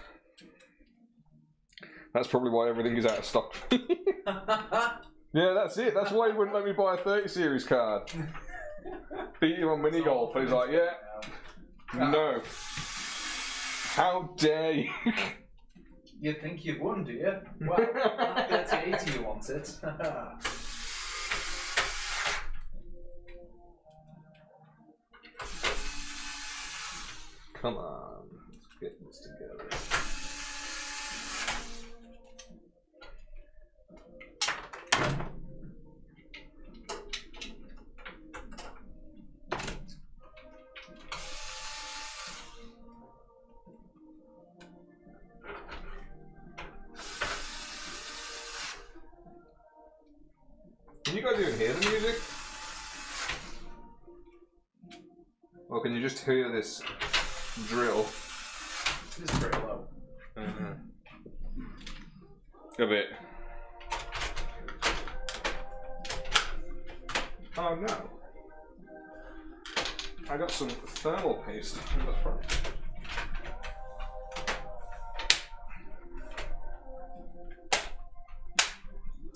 That's probably why everything is out of stock. Yeah, that's it. That's why he wouldn't let me buy a 30 series card. Beat him on mini golf, and he's like, yeah, no. How dare you? You think you've won, do you? Well, 3080 you wanted. Come on, let's get this together. Can you guys even hear the music? Or can you just hear this drill? This is very low. A bit. Oh no. I got some thermal paste in the front.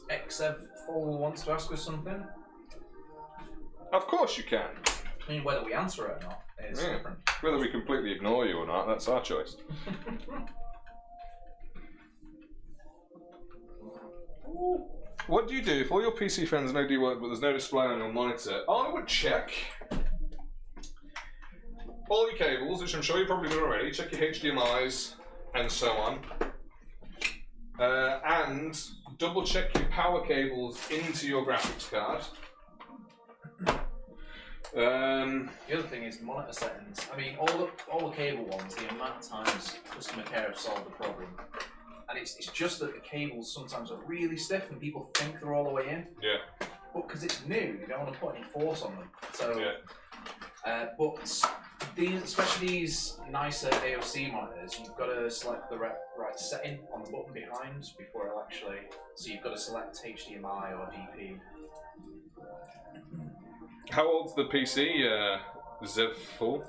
XF wants to ask us something. Of course you can. I mean, whether we answer it or not is different. Whether we completely ignore you or not, that's our choice. What do you do if all your PC friends know do work but there's no display on your monitor? I would check all your cables, which I'm sure you probably do already. Check your HDMIs and so on. And double check your power cables into your graphics card. The other thing is monitor settings. I mean, all the cable ones, the amount of times customer care have solved the problem. And it's just that the cables sometimes are really stiff and people think they're all the way in. Yeah. But because it's new, you don't want to put any force on them. So, yeah. But these, especially these nicer AOC monitors, you've got to select the right setting on the button behind before it'll actually. So you've got to select HDMI or DP. How old's the PC, Zev 4?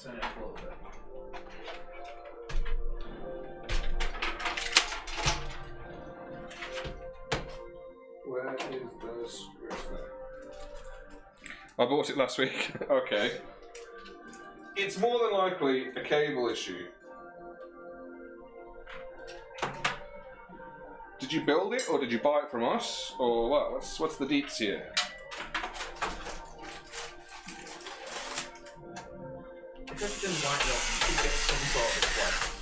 Turn it up a little bit. Where is the script? I bought it last week. Okay. It's more than likely a cable issue. Did you build it, or did you buy it from us, or what? What's the deets here? If everything's lined up, you should get some sort of play.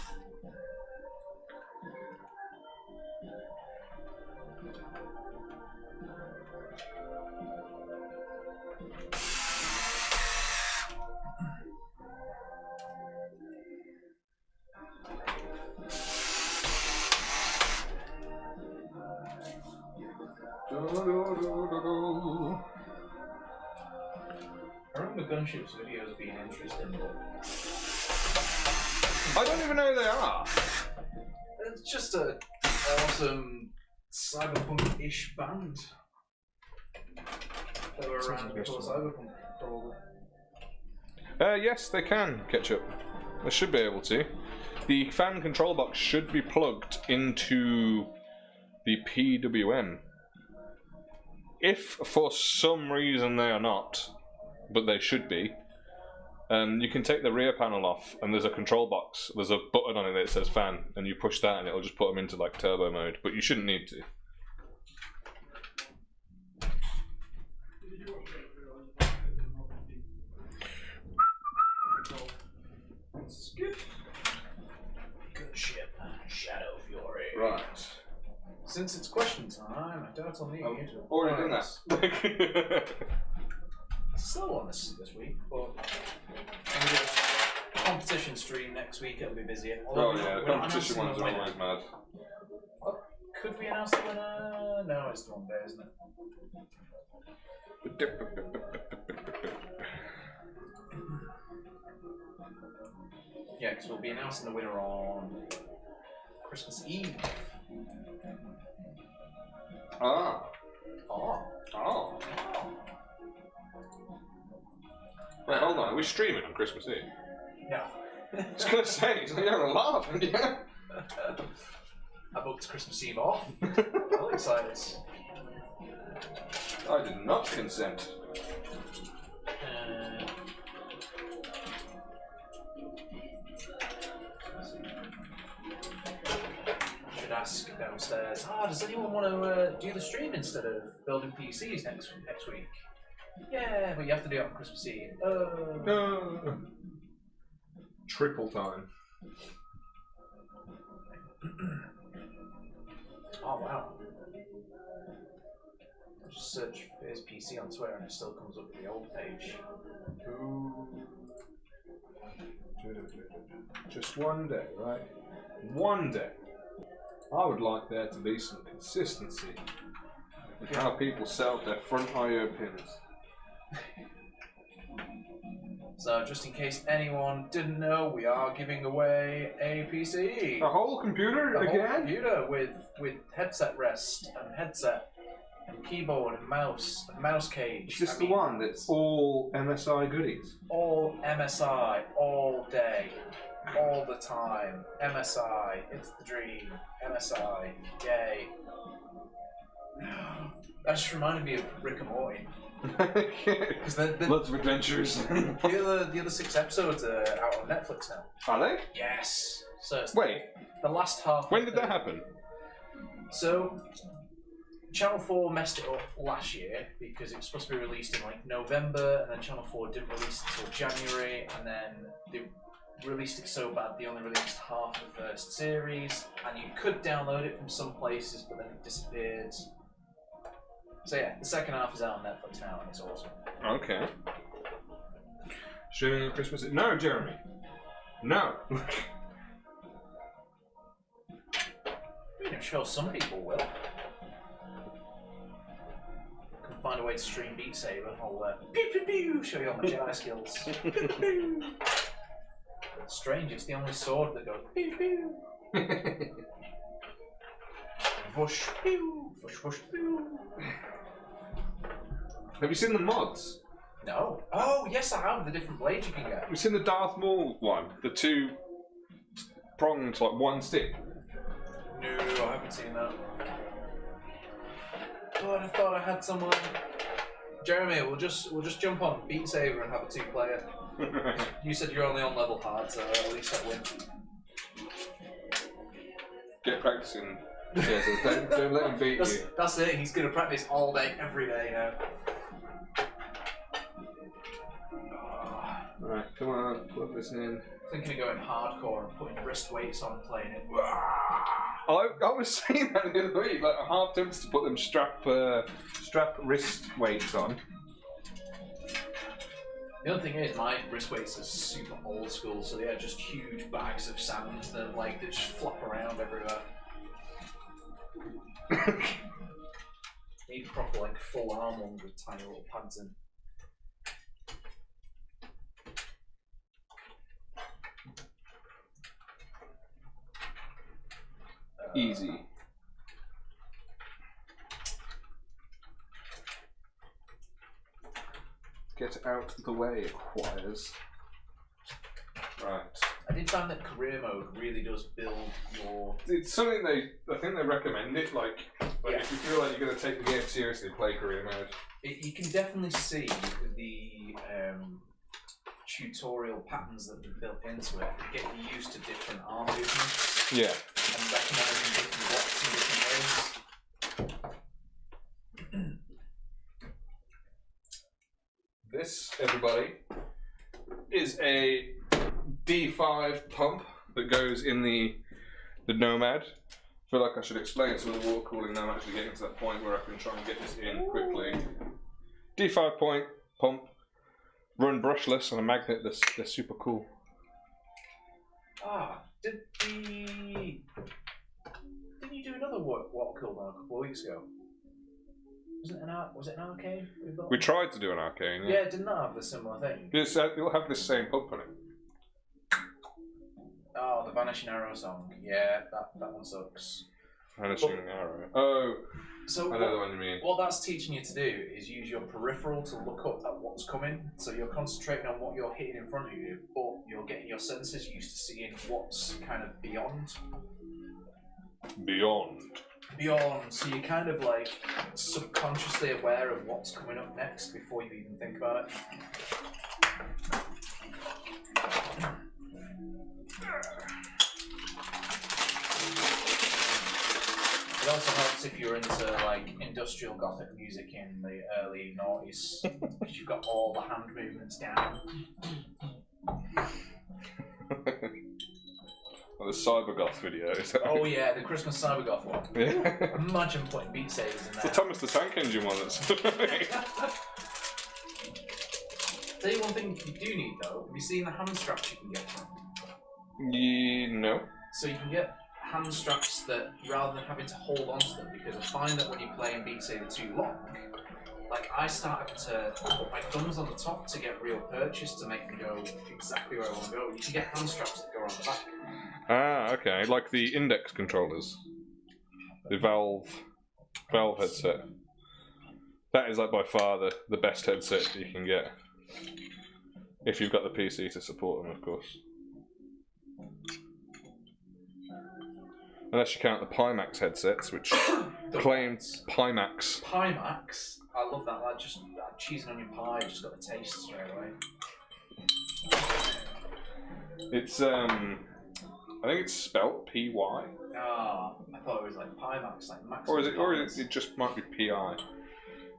I remember Gunship's videos being interesting, but I don't even know who they are. it's just a awesome cyberpunk-ish band. They were around before cyberpunk, probably. Yes, they can catch up. They should be able to. The fan control box should be plugged into the PWM. If for some reason they are not, but they should be, you can take the rear panel off and there's a control box. There's a button on it that says fan, and you push that and it'll just put them into like turbo mode, but you shouldn't need to. Good. Good ship. Shadow Fury. Right. Since it's question time, I doubt I'll need you to. Already done that. It's a slow one this week, but I'm going to competition stream next week. It'll be busier. Oh yeah, the competition ones are always mad. Oh, could we announce the winner? No, it's the wrong day, isn't it? Yeah, because we'll be announcing the winner on Christmas Eve. Ah. Oh. Oh. Wait, hold on. Are we streaming on Christmas Eve? No. I was going to say, you're having a laugh, aren't you? I booked Christmas Eve off. Well excited. I did not consent. Should ask downstairs. Does anyone want to do the stream instead of building PCs next week? Yeah, but you have to do it on Christmas Eve. No. Triple time. Oh wow. I just search for his PC on Twitter and it still comes up with the old page. Ooh. Just one day, right? One day. I would like there to be some consistency in how people sell their front I/O pins. So, just in case anyone didn't know, we are giving away a PC. A whole computer A whole again? computer with headset rest and headset and keyboard and mouse cage. Is this the one that's all MSI goodies? All MSI, all day, all the time. MSI, it's the dream. MSI, yay. That just reminded me of Rick and Morty. Because Lots of adventures. the other 6 episodes are out on Netflix now. Are they? Yes. So it's Wait, the last half. when did that happen? So Channel 4 messed it up last year because it was supposed to be released in like November, and then Channel 4 didn't release it until January, and then they released it so bad they only released half of the first series, and you could download it from some places, but then it disappeared. So yeah, the second half is out on Netflix now, and it's awesome. Okay. Streaming on Christmas Eve? No, Jeremy. No. I'm sure some people will. Can find a way to stream Beat Saber. I'll pew pew pew, show you all my Jedi skills. Pew, pew, pew. It's strange, it's the only sword that goes pew pew. Whoosh pew, whoosh whoosh pew. Have you seen the mods? No. Oh yes, I have. The different blades you can get. Have you seen the Darth Maul one? The 2 prongs, like 1 stick? No, I haven't seen that. God, I thought I had someone. Jeremy, we'll just jump on Beat Saber and have a 2-player. You said you're only on level hard, so at least I win. Get practicing. Yeah, so don't let him beat you. That's it. He's gonna practice all day, every day now. Right. Come on, plug this in. Thinking of going hardcore and putting wrist weights on and playing it. I was saying that the other week, like, I'm half tempted to put them strap wrist weights on. The other thing is, my wrist weights are super old school, so they are just huge bags of sand that they just flop around everywhere. Need proper full arm ones with tiny little pads in. Easy. Get out the way, Quires. Right. I did find that career mode really does build your... It's something I think they recommend it, like Yeah. if you feel like you're going to take the game seriously, play career mode. You can definitely see the tutorial patterns that they've built into it, getting used to different arm movements. Yeah. And recognising different blocks in different ways. This, everybody, is a D5 pump that goes in the Nomad. I feel like I should explain some of the water cooling now. I'm actually getting to that point where I can try and get this in quickly. D5 point pump, run brushless on a magnet. They're super cool. Didn't you do another water cool now a couple of weeks ago? Was it an arcade? We tried to do an arcane. Yeah, didn't that have a similar thing? It'll have this same pump on it. Oh, the Vanishing Arrow song. Yeah, that one sucks. Vanishing Arrow. Oh, so I know the one you mean. What that's teaching you to do is use your peripheral to look up at what's coming. So you're concentrating on what you're hitting in front of you, but you're getting your senses used to seeing what's kind of beyond. Beyond, so you're kind of subconsciously aware of what's coming up next before you even think about it. It also helps if you're into industrial gothic music in the early noughties, because you've got all the hand movements down. The Cybergoth video. Oh yeah, the Christmas Cybergoth one. Yeah. Imagine putting Beat Sabers in there. The Thomas the Tank Engine one. That's. Tell you one thing you do need though. Have you seen the hand straps you can get from? No. So you can get hand straps that, rather than having to hold onto them, because I find that when you're playing Beat Saber too long, I started to put my thumbs on the top to get real purchase to make them go exactly where I want to go. You can get hand straps that go on the back. Ah, okay. Like the index controllers. The Valve headset. That is by far the best headset you can get. If you've got the PC to support them, of course. Unless you count the Pimax headsets, which claims Pimax. Pimax? I love that. Just cheesing on your pie, just got the taste straight away. It's I think it's spelt P-Y. Ah, I thought it was Pimax, Max. Or it just might be P-I.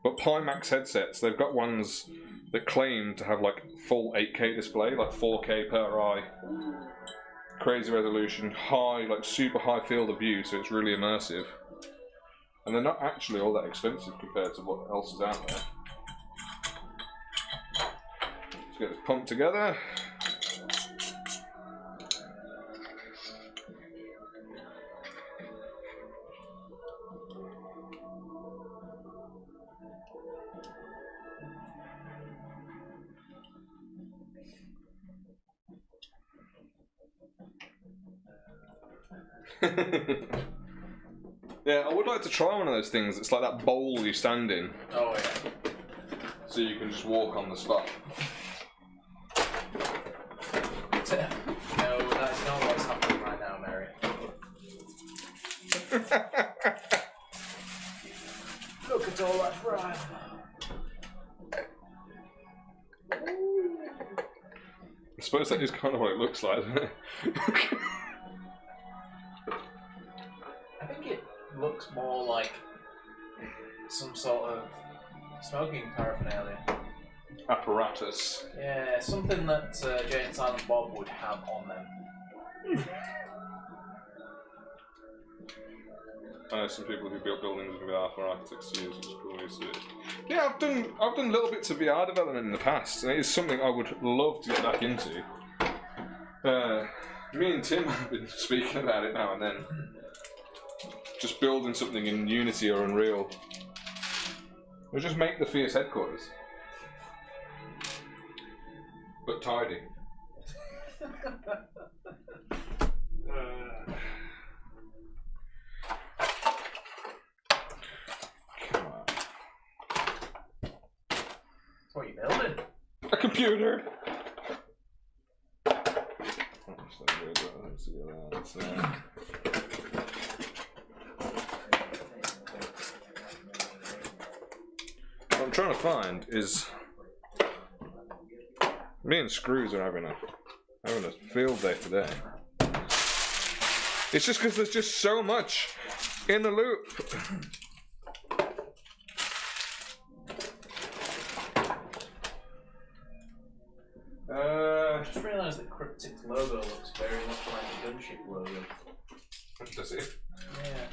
But Pimax headsets, they've got ones that claim to have full 8K display, 4K per eye. Crazy resolution, high, super high field of view, so it's really immersive. And they're not actually all that expensive compared to what else is out there. Let's get this pumped together. Yeah, I would like to try one of those things. It's like that bowl you stand in. Oh yeah. So you can just walk on the spot. No, that's not what's happening right now, Mary. Look at all that brine. I suppose that is kind of what it looks like, isn't it? I think it looks more like some sort of smoking paraphernalia. apparatus. Yeah, something that Jay and Silent Bob would have on them. I know some people who built buildings with VR for architects to use, which is cool. Yeah, I've done little bits of VR development in the past, and it is something I would love to get back into. Me and Tim have been speaking about it now and then. Just building something in Unity or Unreal. We'll just make the Fierce headquarters. But tidy. Come on. What are you building? A computer! What I'm trying to find is... Me and Screws are having a field day today. It's just because there's just so much in the loop. I just realised that Cryptic's logo looks very much like the gunship logo. Does it? Yeah.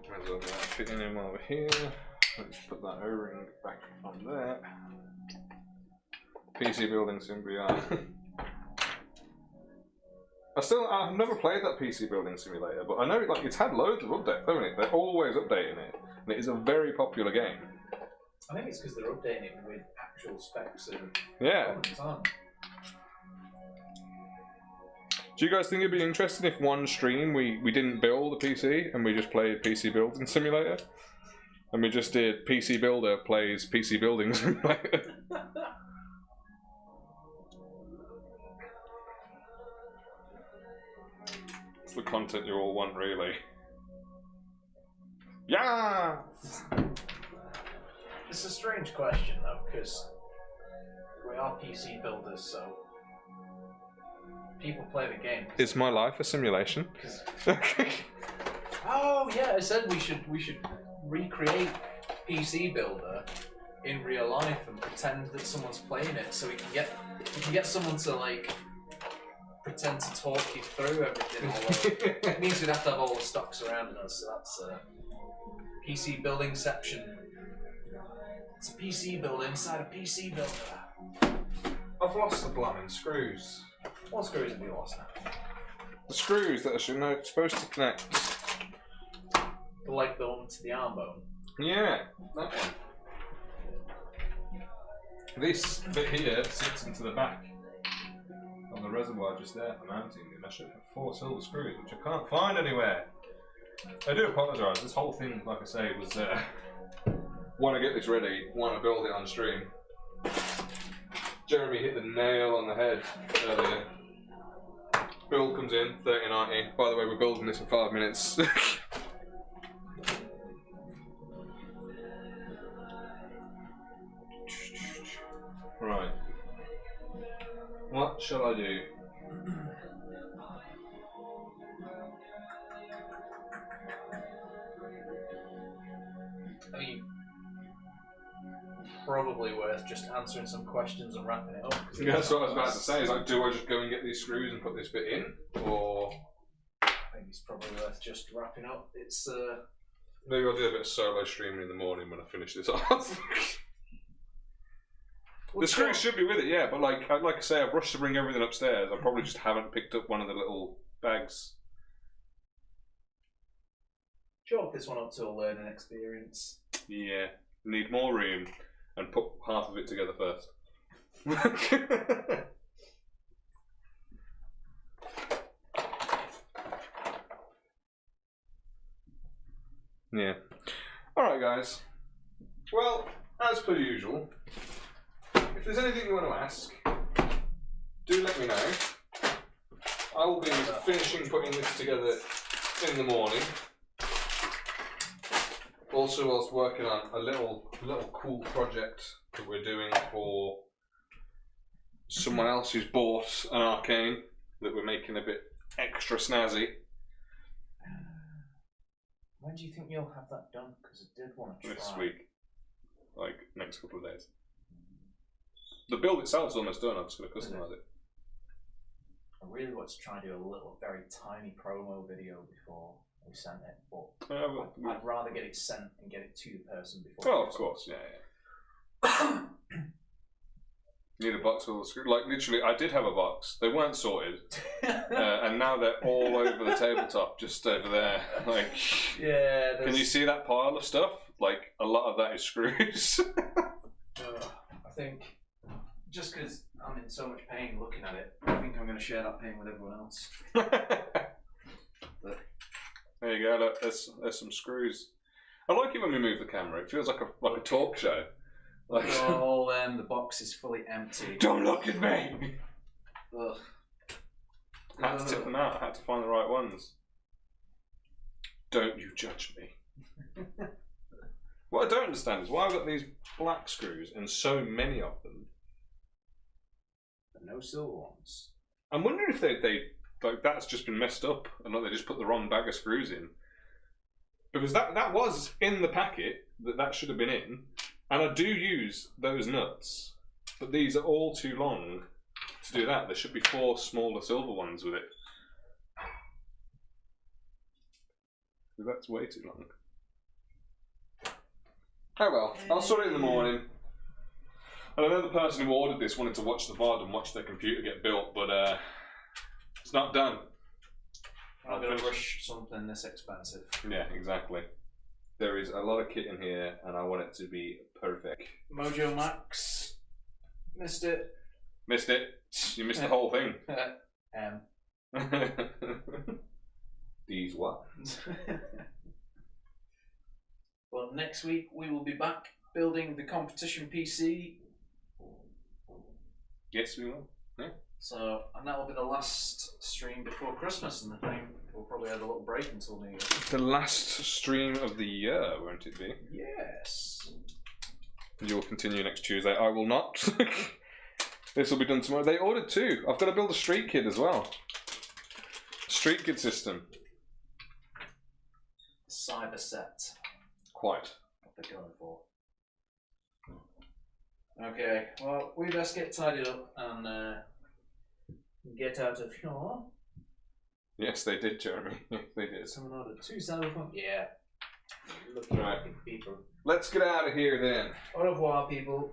Might as well fit him over here. Let's put that O-ring back on there. PC building sim VR. I've never played that PC building simulator, but I know it's had loads of updates, haven't it? They're always updating it, and it is a very popular game. I think it's because they're updating it with actual specs and Yeah. on. Do you guys think it'd be interesting if one stream we didn't build a PC and we just played PC building simulator? And we just did PC builder plays PC building simulator? It's the content you all want, really. Yeah! It's a strange question, though, because we are PC builders, so people play the game. Is my life a simulation? Oh yeah, I said we should recreate PC Builder in real life and pretend that someone's playing it, so we can get someone to like pretend to talk you through everything. It means we'd have to have all the stock surrounding us, so that's PC Buildingception. It's a PC builder inside a PC builder. I've lost the blooming screws. What screws have you lost now? The screws that are supposed to connect. Like the one to the arm bone? Yeah, that one. This bit here sits into the back on the reservoir just there for mounting, and I should have 4 silver screws, which I can't find anywhere. I do apologise, this whole thing, like I say, was want to get this ready, want to build it on stream. Jeremy hit the nail on the head earlier. Bill comes in, 3090. By the way, we're building this in 5 minutes. Right. What shall I do? I mean, probably worth just answering some questions and wrapping it up. Yeah, that's what I was about to say. Is like, do I just go and get these screws and put this bit in, or I think it's probably worth just wrapping up. It's maybe I'll do a bit of solo streaming in the morning when I finish this off. The screws should be with it, yeah. But like I say, I've rushed to bring everything upstairs. I probably just haven't picked up one of the little bags. Chalk this one up to a learning experience. Yeah, need more room and put half of it together first. Yeah. Alright guys. Well, as per usual, if there's anything you want to ask, do let me know. I will be finishing putting this together in the morning. Also, whilst working on a little cool project that we're doing for someone else who's bought an arcane that we're making a bit extra snazzy. When do you think you'll have that done? Because I did want to try. This week. Like, next couple of days. The build itself's almost done, I'm just going to customise it. I really want to try and do a little, very tiny promo video before we sent it, but I'd rather get it sent and get it to the person before. Oh, of course, yeah. Need a box with all the screws. Like, literally, I did have a box. They weren't sorted. And now they're all over the tabletop, just over there. Like, yeah. Can you see that pile of stuff? Like, a lot of that is screws. I think, just because I'm in so much pain looking at it, I think I'm going to share that pain with everyone else. There you go, look, there's some screws. I like it when we move the camera. It feels like a talk show. Like, the box is fully empty. Don't look at me! Ugh. Had to tip them out. I had to find the right ones. Don't you judge me. What I don't understand is why I've got these black screws and so many of them. But no silver ones. I'm wondering if they like that's just been messed up and not they just put the wrong bag of screws in. Because that was in the packet that should have been in. And I do use those nuts, but these are all too long to do that. There should be 4 smaller silver ones with it. That's way too long. Oh well, I'll sort it in the morning. And I know the person who ordered this wanted to watch the VOD and watch their computer get built, but it's not done. I'm going to rush something this expensive. Yeah, exactly. There is a lot of kit in here, and I want it to be perfect. Mojo Max. Missed it. Missed it. You missed the whole thing. These what? Well, next week we will be back building the competition PC. Yes, we will. Yeah. So, and that will be the last stream before Christmas, and I think we'll probably have a little break until New Year. The last stream of the year, won't it be? Yes. You'll continue next Tuesday. I will not. This will be done tomorrow. They ordered 2. I've got to build a street kid as well. Street kid system. Cyber set. Quite. What they're going for. Okay, well, we best get tidied up and get out of here. Yes, they did, Jeremy. They did. Someone ordered 2 cyberpunk. Yeah. Right. People. Let's get out of here then. Au revoir, people.